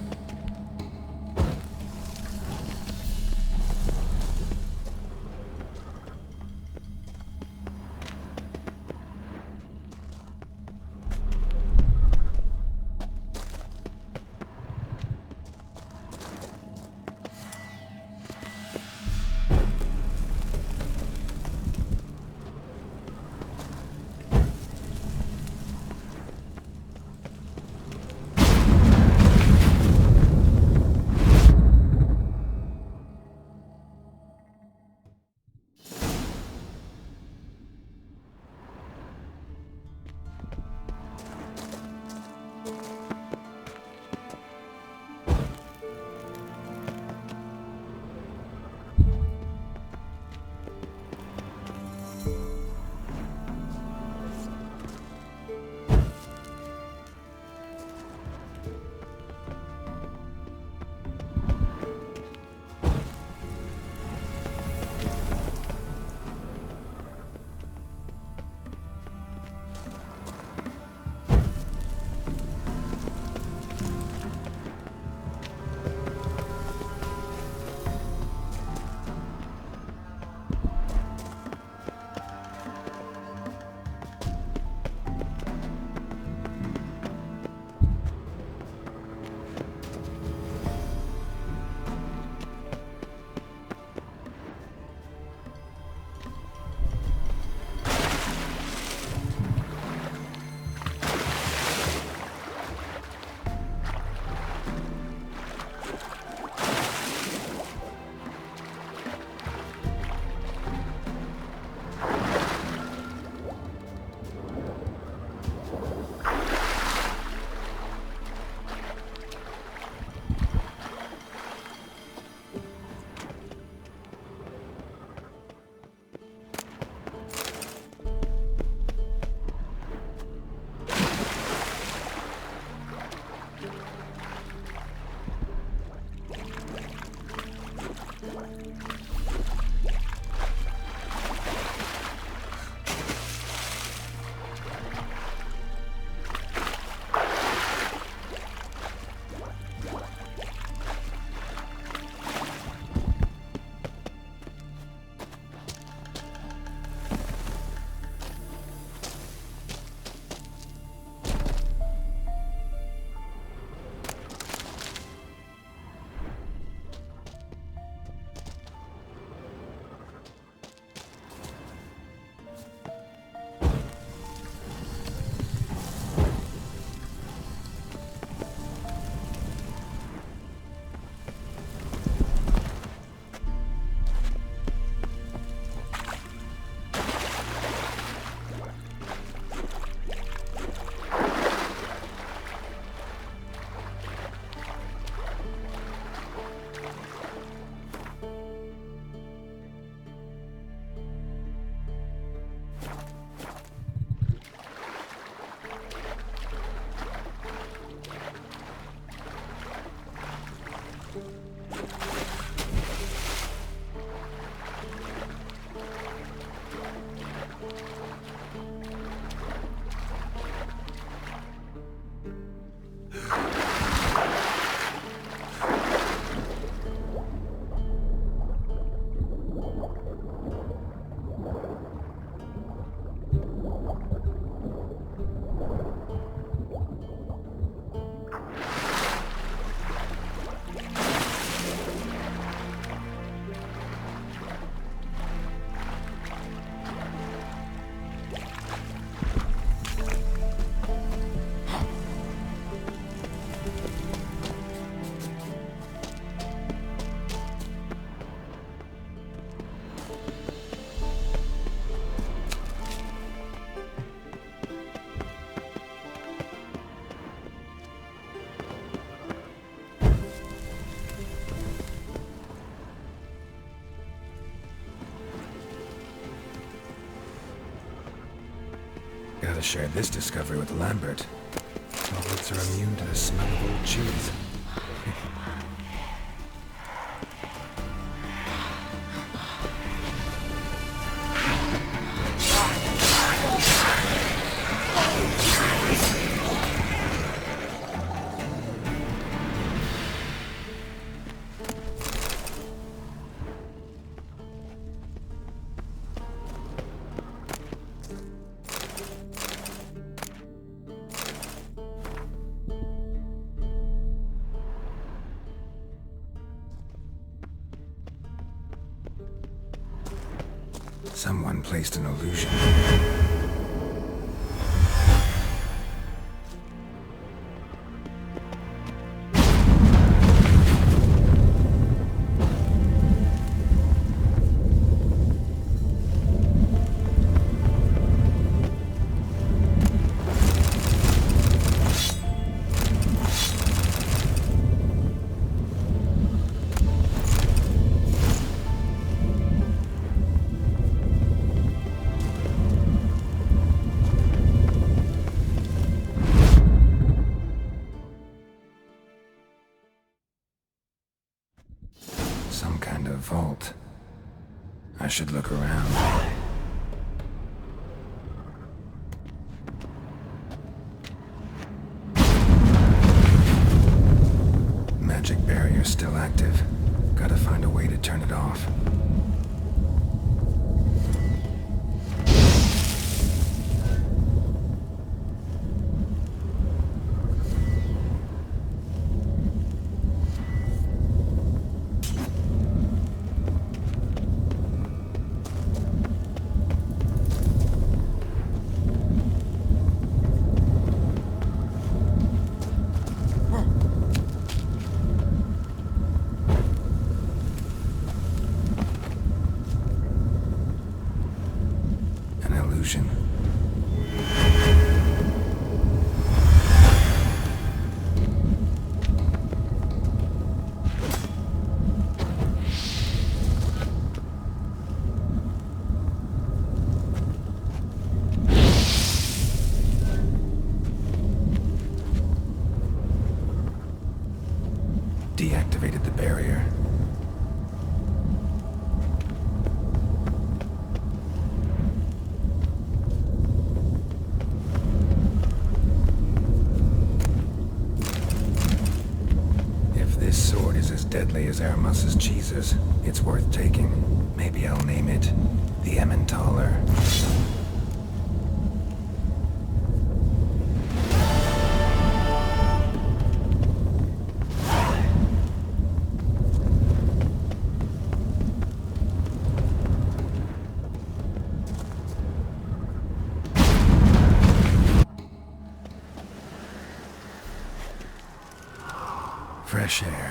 Gotta share this discovery with Lambert. Goblets are immune to the smell of old cheese. Someone placed an illusion. Some kind of vault. I should look around. Magic barrier still active. Gotta find a way to turn it off. Deactivated the barrier. as Aramus's cheeses. It's worth taking. Maybe I'll name it the Emmentaler. Fresh air.